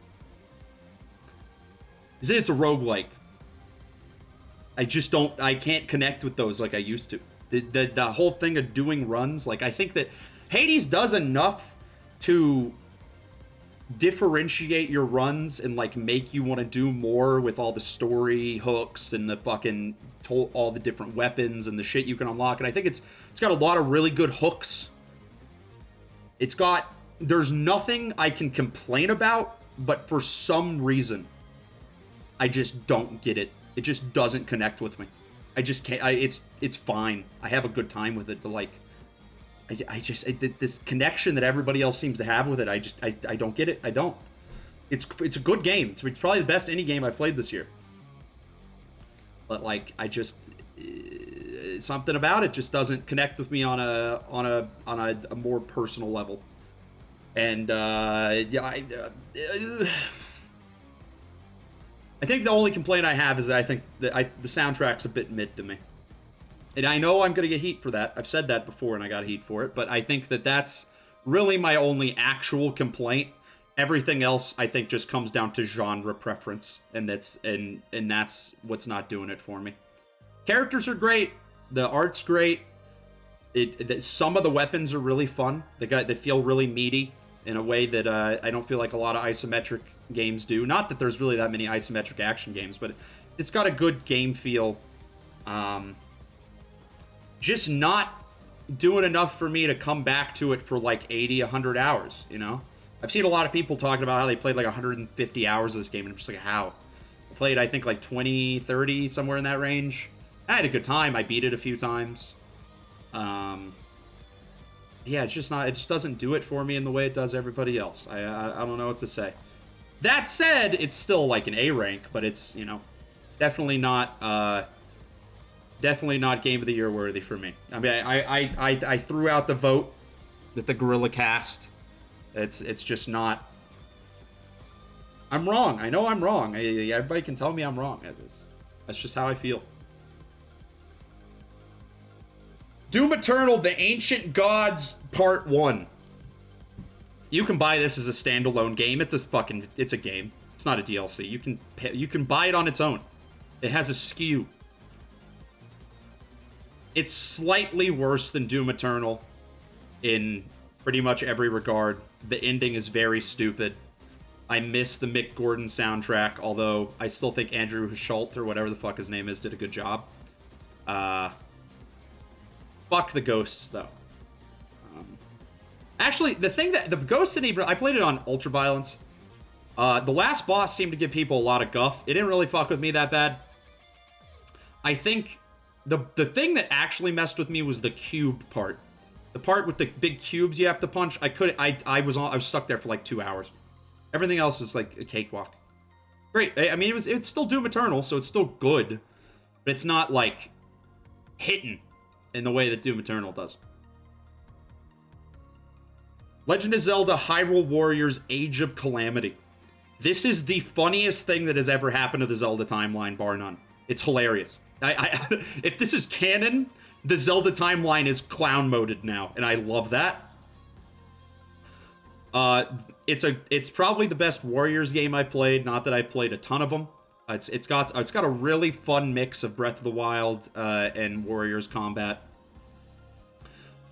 is that it's a roguelike. I can't connect with those like I used to. The whole thing of doing runs, like I think that Hades does enough to differentiate your runs and like make you want to do more with all the story hooks and the fucking all the different weapons and the shit you can unlock. And I think it's got a lot of really good hooks. There's nothing I can complain about, but for some reason I just don't get it. It just doesn't connect with me. I just can't. It's fine. I have a good time with it, but like this connection that everybody else seems to have with it, I don't get it. I don't. It's a good game. It's probably the best indie game I've played this year. But like, something about it just doesn't connect with me on a more personal level. And yeah, I think the only complaint I have is that I think that the soundtrack's a bit mid to me. And I know I'm going to get heat for that. I've said that before and I got heat for it. But I think that that's really my only actual complaint. Everything else, I think, just comes down to genre preference. And that's what's not doing it for me. Characters are great. The art's great. Some of the weapons are really fun. They feel really meaty in a way that I don't feel like a lot of isometric games do. Not that there's really that many isometric action games, but it's got a good game feel. Just not doing enough for me to come back to it for like 80, 100 hours, you know? I've seen a lot of people talking about how they played like 150 hours of this game, and I'm just like, how? I played, I think, like 20, 30, somewhere in that range. I had a good time. I beat it a few times. Yeah, it's just not, it just doesn't do it for me in the way it does everybody else. I don't know what to say. That said, it's still like an A rank, but it's, you know, definitely not Game of the Year worthy for me. I mean, I threw out the vote that the Gorilla cast. It's just not I'm wrong. I know I'm wrong. Everybody can tell me I'm wrong. That's just how I feel. Doom Eternal, The Ancient Gods, Part 1. You can buy this as a standalone game. It's a game. It's not a DLC. You can buy it on its own. It has a SKU. It's slightly worse than Doom Eternal in pretty much every regard. The ending is very stupid. I miss the Mick Gordon soundtrack, although I still think Andrew Schultz, or whatever the fuck his name is, did a good job. Fuck the ghosts, though. Actually, the ghosts didn't even... I played it on Ultraviolence. The last boss seemed to give people a lot of guff. It didn't really fuck with me that bad. I think the thing that actually messed with me was the cube part. The part with the big cubes you have to punch. I was stuck there for like 2 hours. Everything else was like a cakewalk. Great. I mean, it's still Doom Eternal, so it's still good, but it's not like hitting in the way that Doom Eternal does. Legend of Zelda Hyrule Warriors Age of Calamity. This is the funniest thing that has ever happened to the Zelda timeline, bar none. It's hilarious. If this is canon, the Zelda timeline is clown moded now, and I love that. It's probably the best Warriors game I played. Not that I've played a ton of them. It's got a really fun mix of Breath of the Wild and Warriors combat.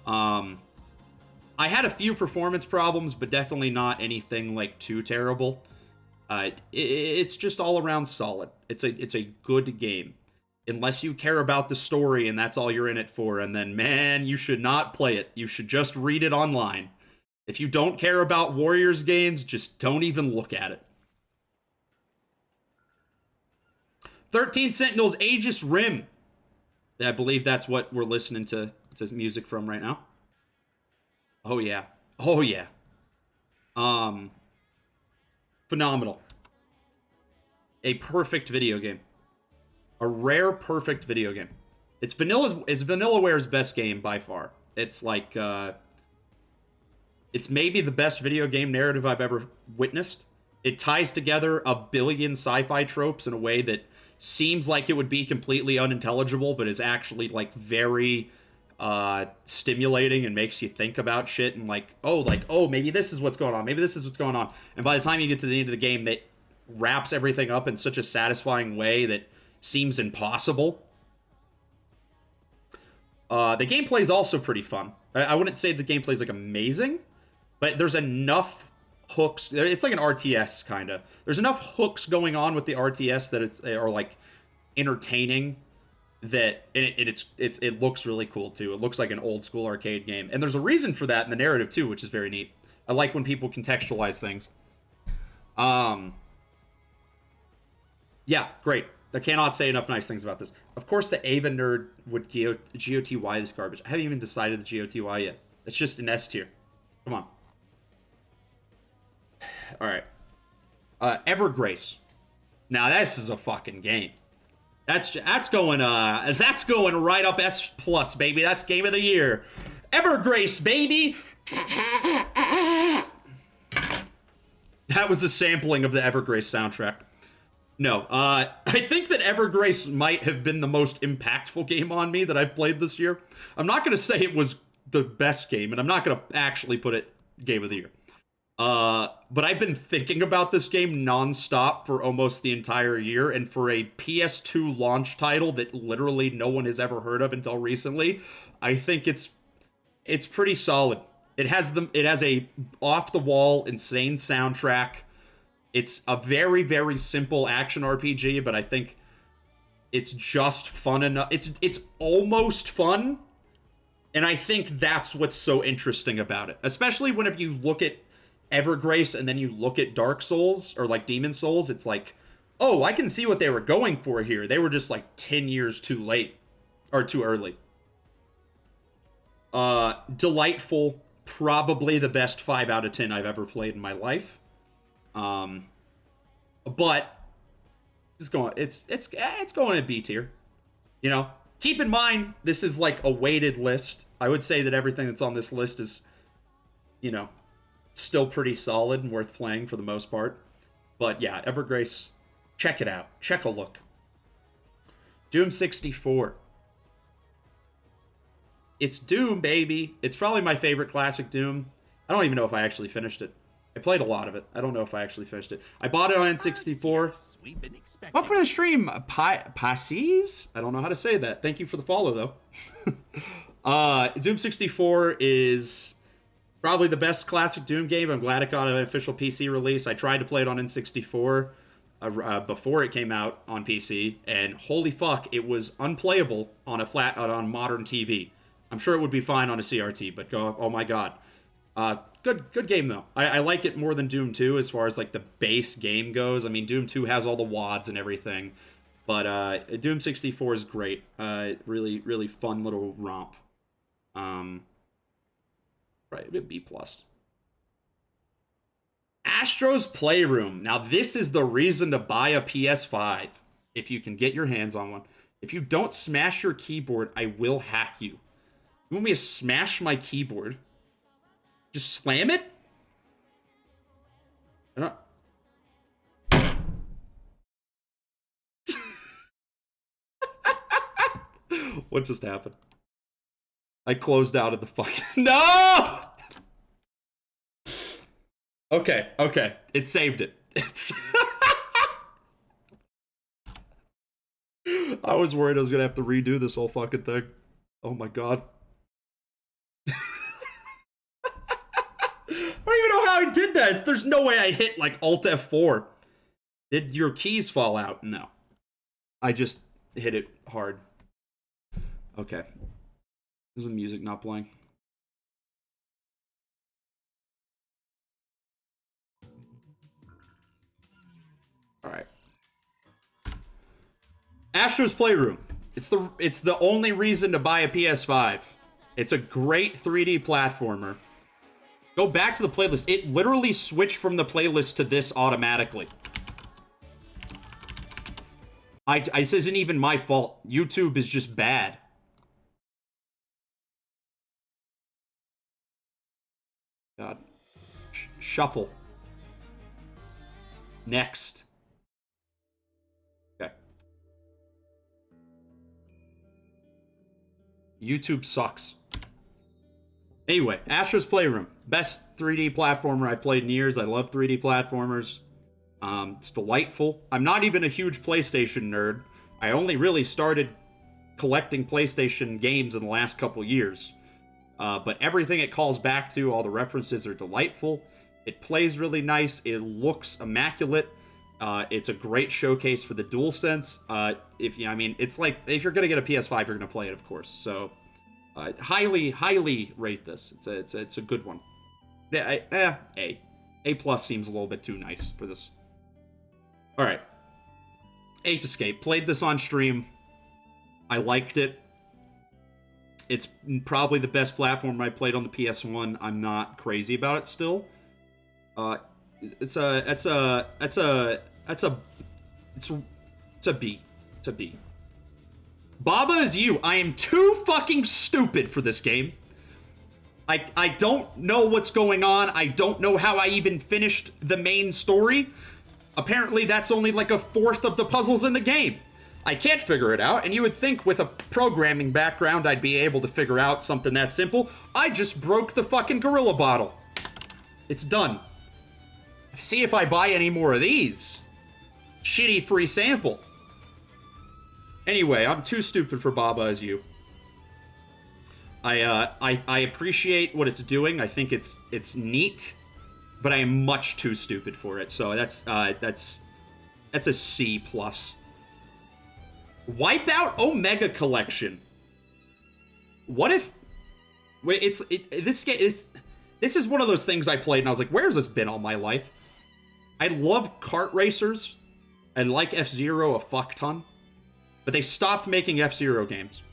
I had a few performance problems, but definitely not anything like too terrible. It's just all around solid. It's a good game, unless you care about the story and that's all you're in it for. And then, man, you should not play it. You should just read it online. If you don't care about Warriors games, just don't even look at it. 13 Sentinels Aegis Rim. I believe that's what we're listening to music from right now. Oh yeah. Oh yeah. Phenomenal. A perfect video game. A rare perfect video game. It's Vanillaware's best game by far. It's like it's maybe the best video game narrative I've ever witnessed. It ties together a billion sci-fi tropes in a way that seems like it would be completely unintelligible, but is actually like very stimulating and makes you think about shit and oh, maybe this is what's going on. Maybe this is what's going on. And by the time you get to the end of the game, that wraps everything up in such a satisfying way that seems impossible. The gameplay is also pretty fun. I wouldn't say the gameplay is like amazing, but there's enough hooks. It's like an RTS kind of. There's enough hooks going on with the RTS that are like entertaining. That it looks really cool too. It looks like an old school arcade game, and there's a reason for that in the narrative too, which is very neat. I like when people contextualize things. Yeah, great. I cannot say enough nice things about this. Of course, the Ava nerd would GOTY this garbage. I haven't even decided the GOTY yet. It's just an S tier. Come on. All right. Evergrace. Now this is a fucking game. That's going right up S plus, baby. That's game of the year. Evergrace, baby. That was a sampling of the Evergrace soundtrack. No, I think that Evergrace might have been the most impactful game on me that I've played this year. I'm not going to say it was the best game, and I'm not going to actually put it game of the year. But I've been thinking about this game nonstop for almost the entire year, and for a PS2 launch title that literally no one has ever heard of until recently, I think it's pretty solid. It has a off-the-wall, insane soundtrack. It's a very, very simple action RPG, but I think it's just fun enough. It's almost fun, and I think that's what's so interesting about it. Especially whenever you look at Evergrace and then you look at Dark Souls, or like Demon Souls, it's like, oh, I can see what they were going for here. They were just like 10 years too late, or too early. Delightful. Probably the best 5 out of 10 I've ever played in my life. But it's going to B tier. You know, keep in mind, this is like a weighted list. I would say that everything that's on this list is, you know, still pretty solid and worth playing for the most part. But yeah, Evergrace, check it out. Check a look. Doom 64. It's Doom, baby. It's probably my favorite classic Doom. I don't even know if I actually finished it. I played a lot of it. I don't know if I actually finished it. I bought it on N64. Welcome to the stream, Passes? I don't know how to say that. Thank you for the follow, though. Doom 64 is probably the best classic Doom game. I'm glad it got an official PC release. I tried to play it on N64 before it came out on PC, and holy fuck, it was unplayable on on modern TV. I'm sure it would be fine on a CRT, but oh my god. Good game, though. I like it more than Doom 2 as far as, like, the base game goes. I mean, Doom 2 has all the WADs and everything. But Doom 64 is great. Really, really fun little romp. Right, B+. Astro's Playroom. Now, this is the reason to buy a PS5, if you can get your hands on one. If you don't smash your keyboard, I will hack you. You want me to smash my keyboard? Just slam it? I don't... What just happened? I closed out of the fucking... No! Okay. It saved it. I was worried I was gonna have to redo this whole fucking thing. Oh my god. I don't even know how I did that. There's no way I hit, like, Alt F4. Did your keys fall out? No. I just hit it hard. Okay. Is the music not playing? Alright. Astro's Playroom. It's the only reason to buy a PS5. It's a great 3D platformer. Go back to the playlist. It literally switched from the playlist to this automatically. This isn't even my fault. YouTube is just bad. God. Shuffle. Next. Okay. YouTube sucks. Anyway, Astro's Playroom. Best 3D platformer I played in years. I love 3D platformers. It's delightful. I'm not even a huge PlayStation nerd. I only really started collecting PlayStation games in the last couple years. But everything it calls back to, all the references are delightful. It plays really nice. It looks immaculate. It's a great showcase for the DualSense. It's like, if you're gonna get a PS5, you're gonna play it, of course. So, highly rate this. It's a good one. A. A+ seems a little bit too nice for this. All right. Ape Escape. Played this on stream. I liked it. It's probably the best platform I played on the PS1. I'm not crazy about it still. It's a B. It's a B. Baba Is You. I am too fucking stupid for this game. I don't know what's going on. I don't know how I even finished the main story. Apparently, that's only like a fourth of the puzzles in the game. I can't figure it out, and you would think with a programming background I'd be able to figure out something that simple. I just broke the fucking gorilla bottle. It's done. See if I buy any more of these. Shitty free sample. Anyway, I'm too stupid for Baba Is You. I appreciate what it's doing. I think it's neat, but I am much too stupid for it. So that's a C+. Wipeout Omega Collection. What if... Wait, this is one of those things I played and I was like, where's this been all my life? I love kart racers. I like F-Zero a fuck ton. But they stopped making F-Zero games.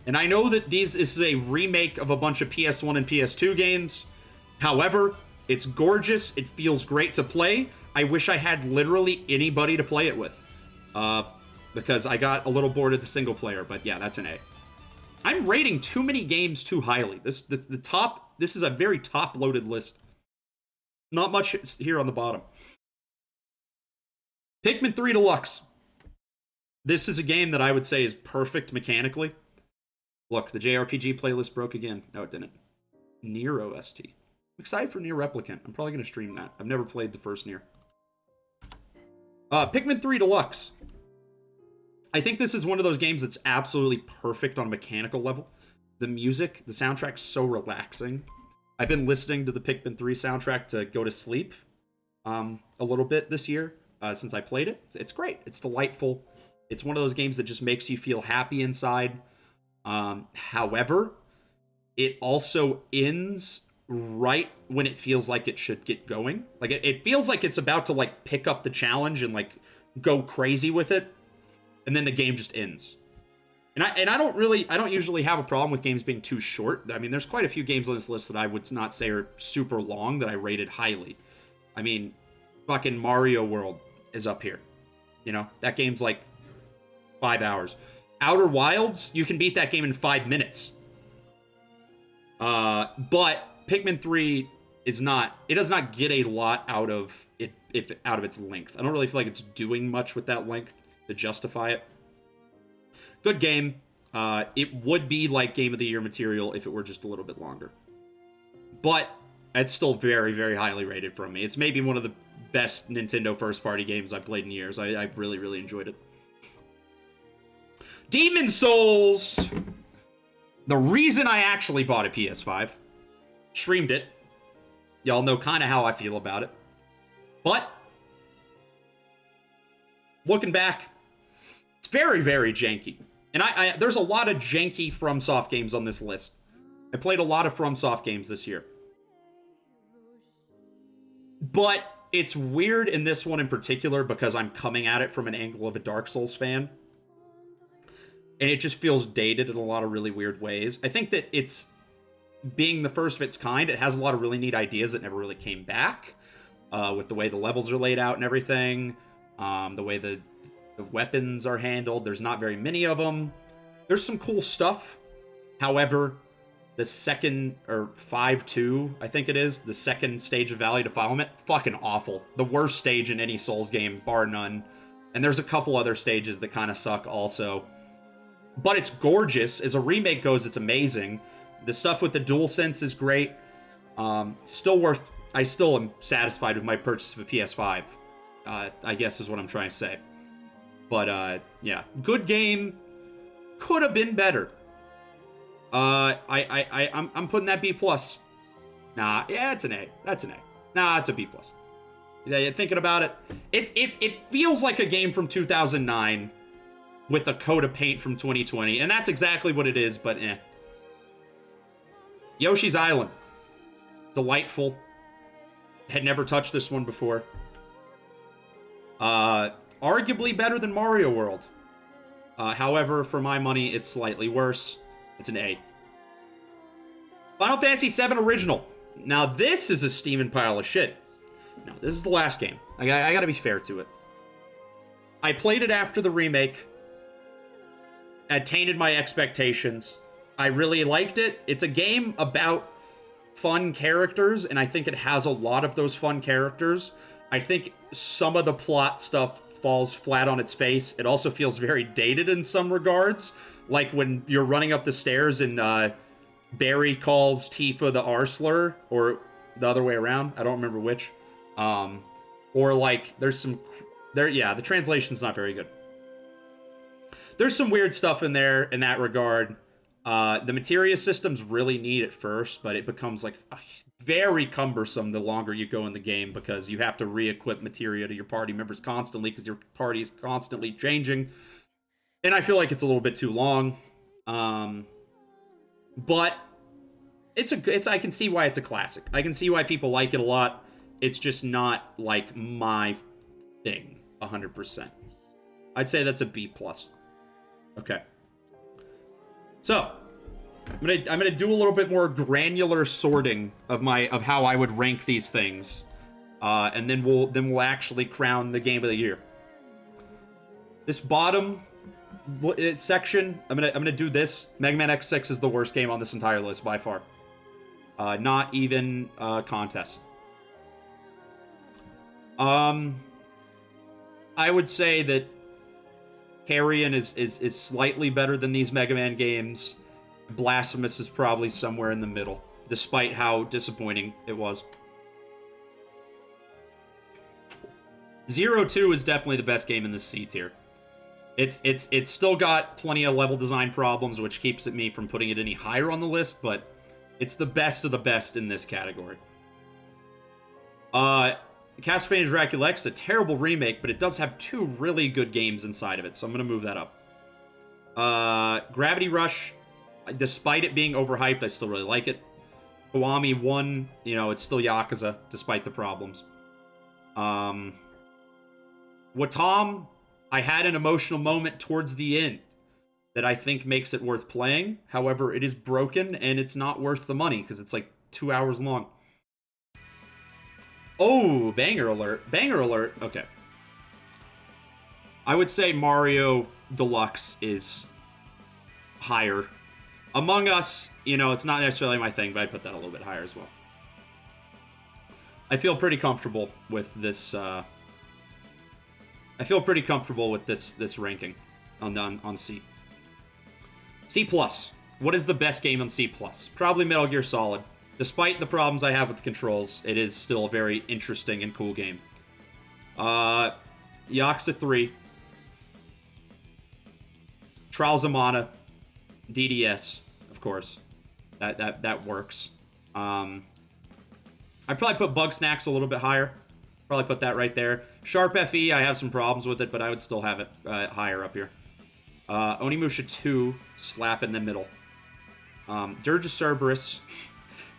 And I know that this is a remake of a bunch of PS1 and PS2 games. However, it's gorgeous. It feels great to play. I wish I had literally anybody to play it with. Because I got a little bored of the single player, but yeah, that's an A. I'm rating too many games too highly. This is a very top-loaded list. Not much here on the bottom. Pikmin 3 Deluxe. This is a game that I would say is perfect mechanically. Look, the JRPG playlist broke again. No, it didn't. Nier OST. I'm excited for Nier Replicant. I'm probably going to stream that. I've never played the first Nier. Pikmin 3 Deluxe. I think this is one of those games that's absolutely perfect on a mechanical level. The music, the soundtrack's so relaxing. I've been listening to the Pikmin 3 soundtrack to go to sleep a little bit this year since I played it. It's great. It's delightful. It's one of those games that just makes you feel happy inside. However, it also ends right when it feels like it should get going. Like it feels like it's about to like pick up the challenge and like go crazy with it, and then the game just ends. And I don't usually have a problem with games being too short. I mean, there's quite a few games on this list that I would not say are super long that I rated highly. I mean, fucking Mario World is up here. You know, that game's like 5 hours. Outer Wilds, you can beat that game in 5 minutes. But Pikmin 3 is not, it does not get a lot out of its length. I don't really feel like it's doing much with that length to justify it. Good game. It would be like Game of the Year material if it were just a little bit longer. But it's still very, very highly rated from me. It's maybe one of the best Nintendo first-party games I've played in years. I really, really enjoyed it. Demon Souls! The reason I actually bought a PS5, streamed it. Y'all know kind of how I feel about it. But, looking back, it's very, very janky. And there's a lot of janky FromSoft games on this list. I played a lot of FromSoft games this year. But it's weird in this one in particular because I'm coming at it from an angle of a Dark Souls fan. And it just feels dated in a lot of really weird ways. I think that it's, being the first of its kind, it has a lot of really neat ideas that never really came back. With the way the levels are laid out and everything. The way the weapons are handled. There's not very many of them. There's some cool stuff. However, the second, or 5-2, I think it is, the second stage of Valley Defilement, fucking awful. The worst stage in any Souls game, bar none. And there's a couple other stages that kind of suck also. But it's gorgeous. As a remake goes, it's amazing. The stuff with the DualSense is great. Still worth... I still am satisfied with my purchase of a PS5. I guess is what I'm trying to say. But, yeah. Good game. Could have been better. I'm putting that B+. Nah, yeah, it's an A. That's an A. Nah, it's a B+. Yeah, you're thinking about it. It feels like a game from 2009 with a coat of paint from 2020. And that's exactly what it is, but eh. Yoshi's Island. Delightful. Had never touched this one before. Arguably better than Mario World. However, for my money, it's slightly worse. It's an A. Final Fantasy VII Original. Now, this is a steaming pile of shit. Now, this is the last game. I gotta be fair to it. I played it after the remake. Attained my expectations. I really liked it. It's a game about fun characters, and I think it has a lot of those fun characters. I think some of the plot stuff falls flat on its face. It also feels very dated in some regards. Like when you're running up the stairs and Barry calls Tifa the R-slur, or the other way around. I don't remember which. Or like there's some... yeah, the translation's not very good. There's some weird stuff in there in that regard. The materia system's really neat at first, but it becomes like very cumbersome the longer you go in the game because you have to re-equip materia to your party members constantly because your party is constantly changing. And I feel like it's a little bit too long. But I can see why it's a classic. I can see why people like it a lot. It's just not like my thing 100%. I'd say that's a B+. Okay. So, I'm gonna do a little bit more granular sorting of how I would rank these things, and then we'll actually crown the game of the year. This bottom section, I'm gonna do this. Mega Man X6 is the worst game on this entire list by far. Not even a contest. I I would say that Carrion is slightly better than these Mega Man games. Blasphemous is probably somewhere in the middle, despite how disappointing it was. Zero 2 is definitely the best game in this C tier. It's still got plenty of level design problems, which keeps me from putting it any higher on the list, but it's the best of the best in this category. Castlevania Dracula X is a terrible remake, but it does have 2 really good games inside of it, so I'm going to move that up. Gravity Rush, despite it being overhyped, I still really like it. Kiwami 1, you know, it's still Yakuza, despite the problems. Watam, I had an emotional moment towards the end that I think makes it worth playing. However, it is broken, and it's not worth the money, because it's like 2 hours long. Oh, banger alert. Banger alert. Okay. I would say Mario Deluxe is higher. Among Us, you know, it's not necessarily my thing, but I'd put that a little bit higher as well. I feel pretty comfortable with this, I feel pretty comfortable with this ranking on C. C+. What is the best game on C+? Probably Metal Gear Solid. Despite the problems I have with the controls, it is still a very interesting and cool game. Yakuza 3. Trials of Mana. DDS, of course. That works. I'd probably put Bug Snacks a little bit higher. Probably put that right there. Sharp FE, I have some problems with it, but I would still have it higher up here. Onimusha 2, slap in the middle. Dirge of Cerberus.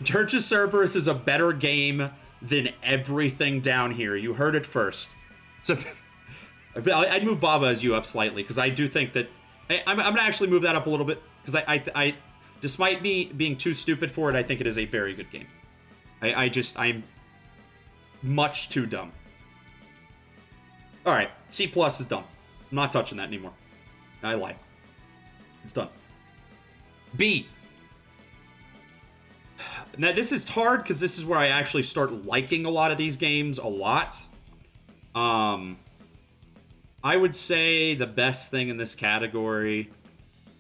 Dirge of Cerberus is a better game than everything down here. You heard it first. So I'd move Baba as you up slightly, because I do think that... I'm going to actually move that up a little bit, because I despite me being too stupid for it, I think it is a very good game. I'm much too dumb. Alright, C+ is done. I'm not touching that anymore. I lied. It's done. B. Now, this is hard, because this is where I actually start liking a lot of these games a lot. I would say the best thing in this category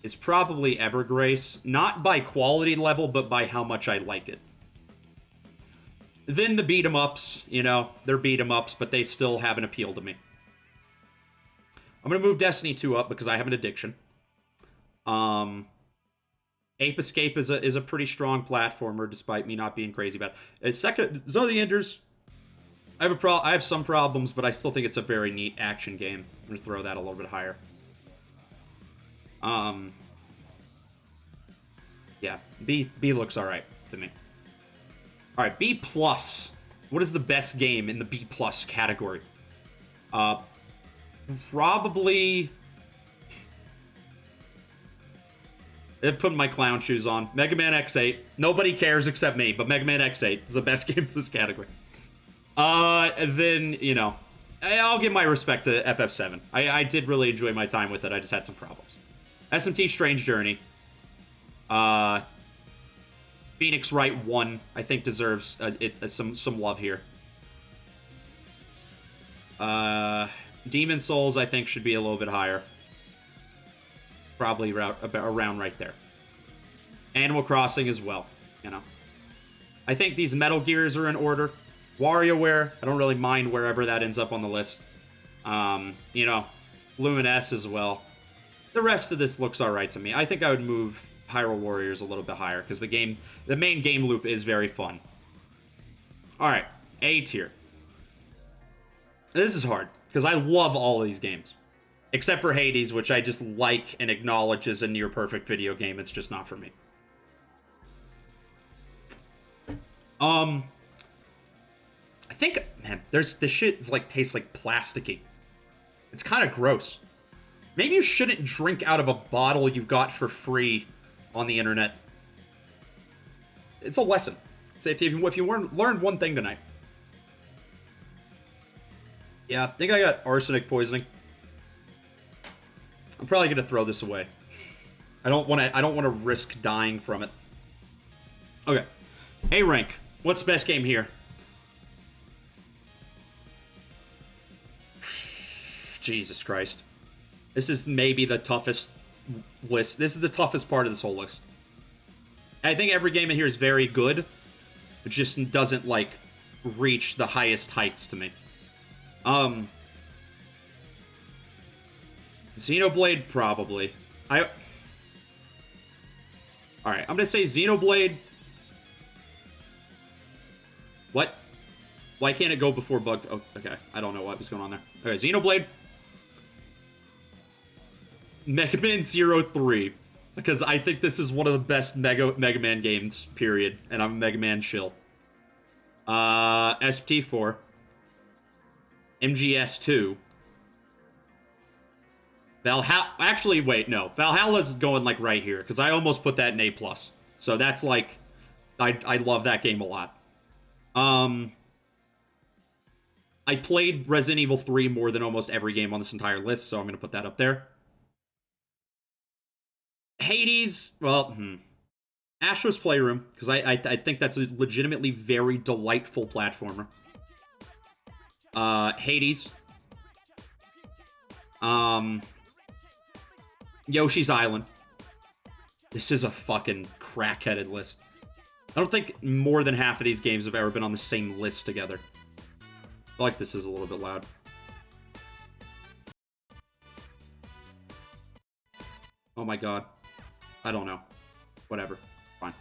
is probably Evergrace. Not by quality level, but by how much I like it. Then the beat-em-ups, you know, they're beat-em-ups, but they still have an appeal to me. I'm going to move Destiny 2 up because I have an addiction. Ape Escape is a pretty strong platformer, despite me not being crazy about it. Second, Zone of the Enders, I have some problems, but I still think it's a very neat action game. I'm going to throw that a little bit higher. Yeah, B looks alright to me. Alright, B+. What is the best game in the B+ category? Probably... I'm putting my clown shoes on. Mega Man X8. Nobody cares except me, but Mega Man X8 is the best game in this category. Then, you know, I'll give my respect to FF7. I did really enjoy my time with it. I just had some problems. SMT Strange Journey. Phoenix Wright 1, I think, deserves some love here. Demon Souls, I think, should be a little bit higher. Probably around right there. Animal Crossing as well, you know. I think these Metal Gears are in order. WarioWare, I don't really mind wherever that ends up on the list. You know, Lumines as well. The rest of this looks alright to me. I think I would move Hyrule Warriors a little bit higher, because the main game loop is very fun. Alright, A tier. This is hard, because I love all of these games. Except for Hades, which I just like and acknowledge as a near-perfect video game. It's just not for me. I think, man, this shit is like, tastes like plasticky. It's kind of gross. Maybe you shouldn't drink out of a bottle you got for free on the internet. It's a lesson. So if you learned one thing tonight. Yeah, I think I got arsenic poisoning. I'm probably gonna throw this away. I don't want to risk dying from it. Okay. A rank. What's the best game here? Jesus Christ. This is maybe the toughest list. This is the toughest part of this whole list. I think every game in here is very good. It just doesn't, like, reach the highest heights to me. Xenoblade, probably. Alright, I'm gonna say Xenoblade. What? Why can't it go before Bug? Oh, okay. I don't know what was going on there. Okay, Xenoblade. Mega Man 03. Because I think this is one of the best Mega Man games, period. And I'm a Mega Man shill. SPT4. MGS2. Valhalla. Actually, wait, no. Valhalla's going, like, right here. Because I almost put that in A+. So that's, like... I love that game a lot. I played Resident Evil 3 more than almost every game on this entire list, so I'm going to put that up there. Hades, well, Astro's Playroom, because I think that's a legitimately very delightful platformer. Hades. Yoshi's Island. This is a fucking crackheaded list. I don't think more than half of these games have ever been on the same list together. I feel like this is a little bit loud. Oh my god. I don't know. Whatever. Fine.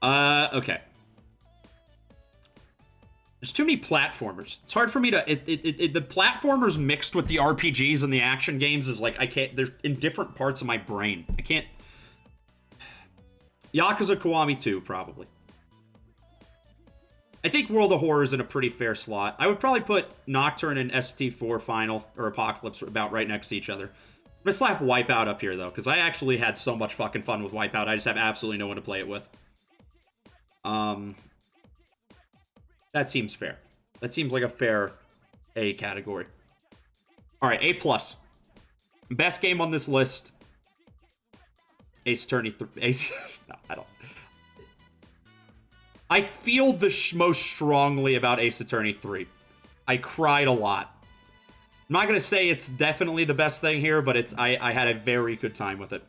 Okay. There's too many platformers. It's hard for me to... the platformers mixed with the RPGs and the action games is like, I can't... They're in different parts of my brain. I can't... Yakuza Kiwami 2, probably. I think World of Horror is in a pretty fair slot. I would probably put Nocturne and SPT4 Final, or Apocalypse, about right next to each other. I'm gonna slap Wipeout up here, though, because I actually had so much fucking fun with Wipeout. I just have absolutely no one to play it with. That seems fair. That seems like a fair A category. Alright, A+. Best game on this list. Ace Attorney 3. Ace... No, I don't... I feel the most strongly about Ace Attorney 3. I cried a lot. I'm not going to say it's definitely the best thing here, but it's I had a very good time with it.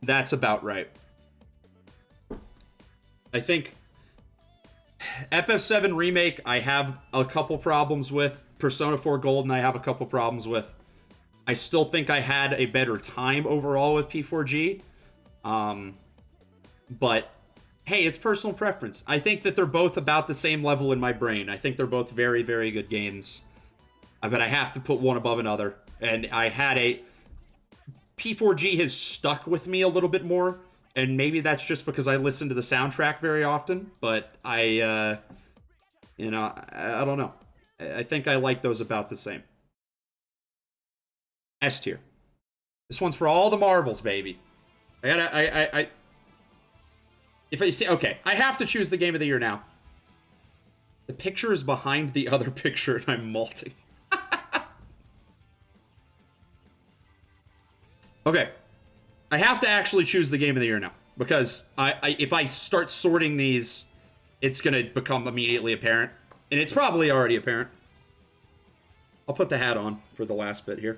That's about right. I think FF7 Remake, I have a couple problems with. Persona 4 Golden, I have a couple problems with. I still think I had a better time overall with P4G. But, hey, it's personal preference. I think that they're both about the same level in my brain. I think they're both very, very good games. But I have to put one above another. And I had a... P4G has stuck with me a little bit more. And maybe that's just because I listen to the soundtrack very often. But I don't know. I think I like those about the same. S tier. This one's for all the marbles, baby. If I say, okay, I have to choose the game of the year now. The picture is behind the other picture and I'm malting. Okay. I have to actually choose the game of the year now. Because if I start sorting these, it's going to become immediately apparent. And it's probably already apparent. I'll put the hat on for the last bit here.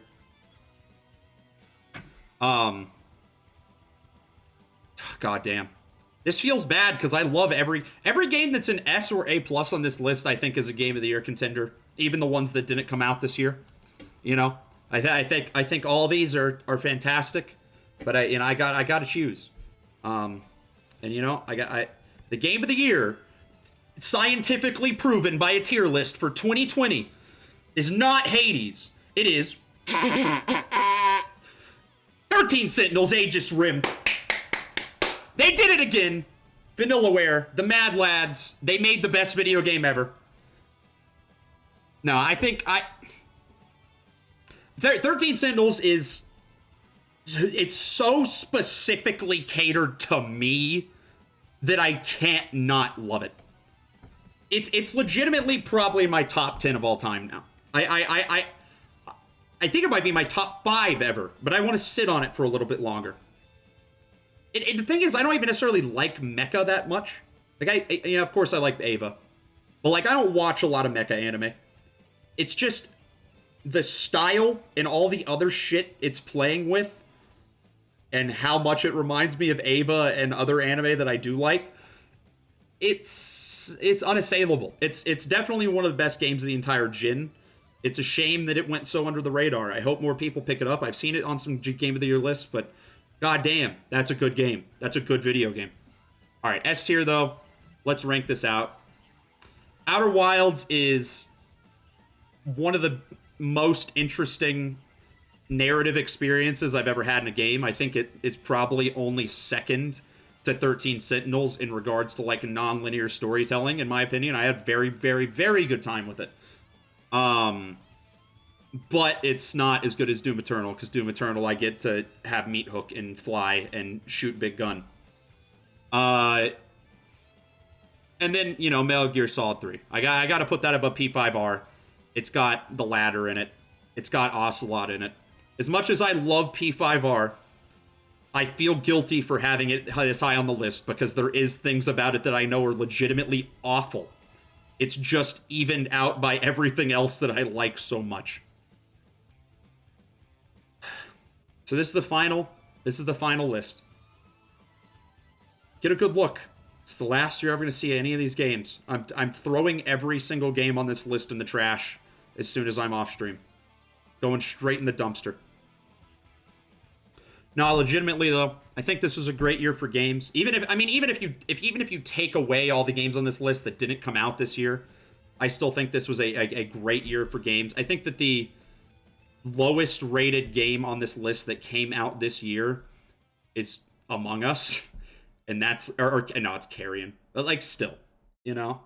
God damn. This feels bad because I love every game that's an S or A+ on this list. I think is a game of the year contender, even the ones that didn't come out this year. You know, I think all these are fantastic, but I got to choose. And you know, the game of the year, scientifically proven by a tier list for 2020, is not Hades. It is 13 Sentinels Aegis Rim. They did it again. Vanillaware, the Mad Lads, they made the best video game ever. No, I think 13 Sentinels is... It's so specifically catered to me that I can't not love it. It's legitimately probably in my top 10 of all time now. I think it might be my top 5 ever, but I want to sit on it for a little bit longer. The thing is, I don't even necessarily like mecha that much. Like, of course I like Ava. But, like, I don't watch a lot of mecha anime. It's just the style and all the other shit it's playing with and how much it reminds me of Ava and other anime that I do like. It's unassailable. It's definitely one of the best games of the entire Jin. It's a shame that it went so under the radar. I hope more people pick it up. I've seen it on some Game of the Year lists, but goddamn, that's a good game. That's a good video game. All right, S tier though. Let's rank this out. Outer Wilds is one of the most interesting narrative experiences I've ever had in a game. I think it is probably only second to 13 Sentinels in regards to like non-linear storytelling, in my opinion. I had very, very, very good time with it. But it's not as good as Doom Eternal, because Doom Eternal I get to have meat hook and fly and shoot big gun. And then, you know, Metal Gear Solid 3. I got to put that above P5R. It's got the ladder in it. It's got Ocelot in it. As much as I love P5R, I feel guilty for having it this high on the list because there is things about it that I know are legitimately awful. It's just evened out by everything else that I like so much. So this is the final list. Get a good look. It's the last you're ever going to see any of these games. I'm throwing every single game on this list in the trash as soon as I'm off stream. Going straight in the dumpster. No, legitimately though, I think this was a great year for games. Even if you take away all the games on this list that didn't come out this year, I still think this was a great year for games. I think that the lowest rated game on this list that came out this year is Among Us. And that's, no, it's Carrion. But, like, still, you know?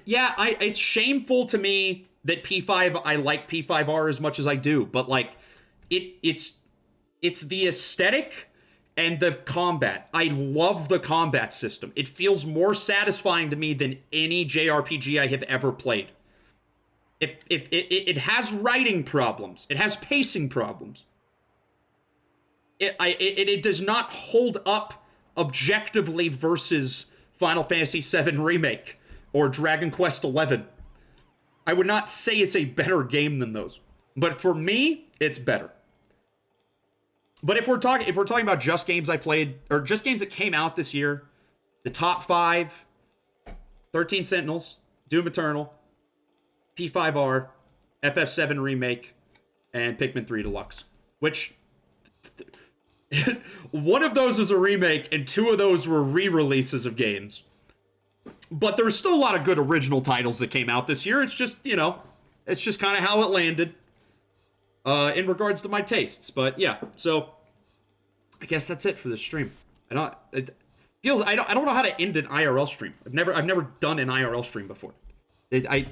Yeah, it's shameful to me that I like P5R as much as I do. But, like, it's the aesthetic and the combat. I love the combat system. It feels more satisfying to me than any JRPG I have ever played. It has writing problems. It has pacing problems. It does not hold up objectively versus Final Fantasy VII Remake or Dragon Quest XI. I would not say it's a better game than those, but for me, it's better. But if we're talking about just games I played or just games that came out this year, the top 5: 13 Sentinels, Doom Eternal, P5R, FF7 Remake, and Pikmin 3 Deluxe, which one of those is a remake, and 2 of those were re-releases of games. But there's still a lot of good original titles that came out this year. It's just, you know, it's just kind of how it landed in regards to my tastes. But yeah, so I guess that's it for this stream. I don't know how to end an IRL stream. I've never done an IRL stream before. I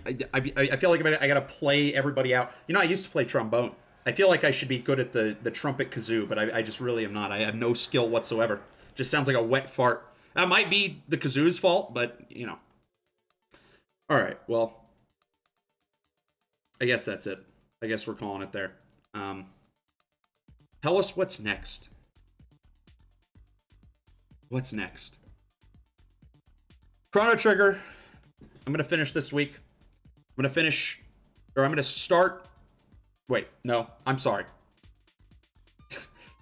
feel like I gotta play everybody out. You know, I used to play trombone. I feel like I should be good at the trumpet kazoo, but I just really am not. I have no skill whatsoever. Just sounds like a wet fart. That might be the kazoo's fault, but, you know. Alright, well. I guess that's it. I guess we're calling it there. Tell us what's next. What's next? Chrono Trigger. I'm going to finish this week. I'm going to start... Wait, no, I'm sorry.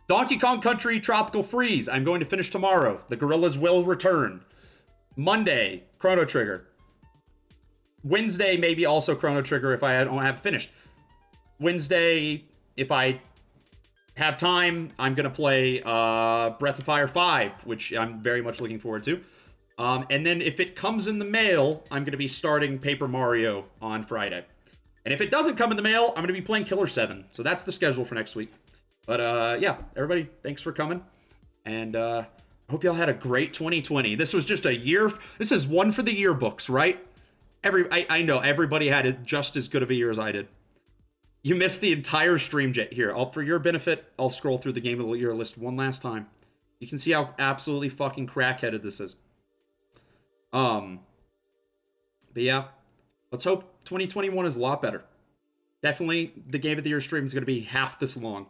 Donkey Kong Country Tropical Freeze. I'm going to finish tomorrow. The Gorillas will return. Monday, Chrono Trigger. Wednesday, maybe also Chrono Trigger if I don't have it finished. Wednesday, if I have time, I'm going to play Breath of Fire 5, which I'm very much looking forward to. And then if it comes in the mail, I'm going to be starting Paper Mario on Friday. And if it doesn't come in the mail, I'm going to be playing Killer 7. So that's the schedule for next week. But yeah, everybody, thanks for coming. And I hope y'all had a great 2020. This was just a year. This is one for the yearbooks, right? I know everybody had it just as good of a year as I did. You missed the entire stream, Jet. Here, for your benefit, I'll scroll through the Game of the Year list one last time. You can see how absolutely fucking crackheaded this is. But yeah, let's hope 2021 is a lot better. Definitely, the Game of the Year stream is going to be half this long.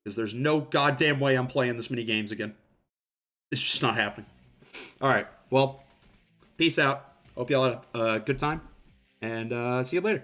Because there's no goddamn way I'm playing this many games again. It's just not happening. All right. Well, peace out. Hope y'all had a good time. And see you later.